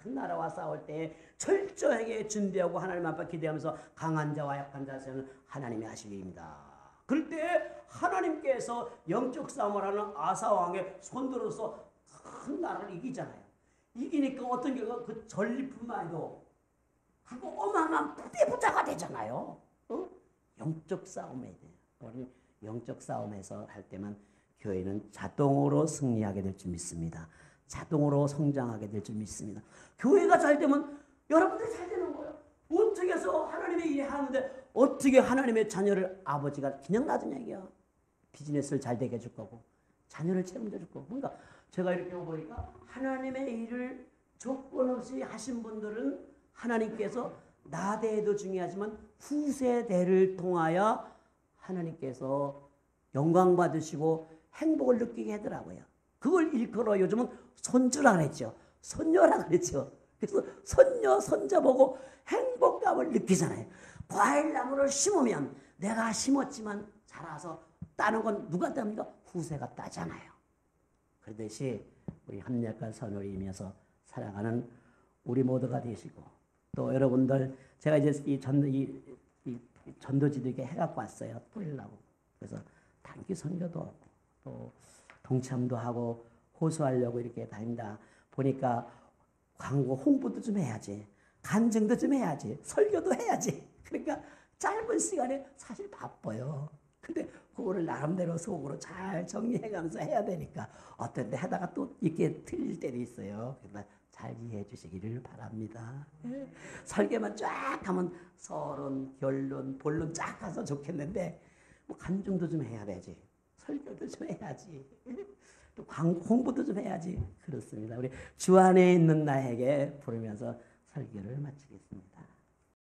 A: 큰 나라와 싸울 때 철저하게 준비하고 하나님 앞에 기대하면서 강한 자와 약한 자세는 하나님이 하실 일입니다. 그럴 때 하나님께서 영적 싸움을 하는 아사 왕의 손들어서 큰 나라를 이기잖아요. 이기니까 어떤 경우가 그 전리품만 아니고 그거 어마어마한 부대부자가 되잖아요. 영적 싸움에 돼요. 우리 영적 싸움에서 할 때만 교회는 자동으로 승리하게 될 줄 믿습니다. 자동으로 성장하게 될 줄 믿습니다. 교회가 잘 되면 여러분들이 잘 되는 거예요. 어떻게 해서 하나님의 일을 하는데 어떻게 하나님의 자녀를 아버지가 그냥 놔두냐 이게요. 비즈니스를 잘 되게 해줄 거고 자녀를 책임져 줄 거고. 그러니까 제가 이렇게 보니까 하나님의 일을 조건 없이 하신 분들은 하나님께서 나대도 중요하지만 후세대를 통하여 하나님께서 영광 받으시고 행복을 느끼게 하더라고요. 그걸 일컬어 요즘은 손주라 그랬죠. 손녀라 그랬죠. 그래서 손녀, 손자 보고 행복감을 느끼잖아요. 과일나무를 심으면 내가 심었지만 자라서 따는 건 누가 땁니까? 후세가 따잖아요. 그러듯이 우리 합력과 선을 이면서 살아가는 우리 모두가 되시고, 또 여러분들 제가 이제 이 전도지들에게 해갖고 왔어요. 뿌리려고. 그래서 단기 선교도 하고 또 동참도 하고 호소하려고 이렇게 다닌다 보니까 광고 홍보도 좀 해야지, 간증도 좀 해야지, 설교도 해야지. 그러니까 짧은 시간에 사실 바빠요. 근데 그거를 나름대로 속으로 잘 정리해가면서 해야 되니까 어떤 데 하다가 또 이렇게 틀릴 때도 있어요. 그러니까 잘 이해해 주시기를 바랍니다. 설계만 쫙 하면 서론, 결론, 본론 쫙 가서 좋겠는데 뭐 간증도 좀 해야 되지, 설교도 좀 해야지, 또 광고 홍보도 좀 해야지. 그렇습니다. 우리 주 안에 있는 나에게 부르면서 설교를 마치겠습니다.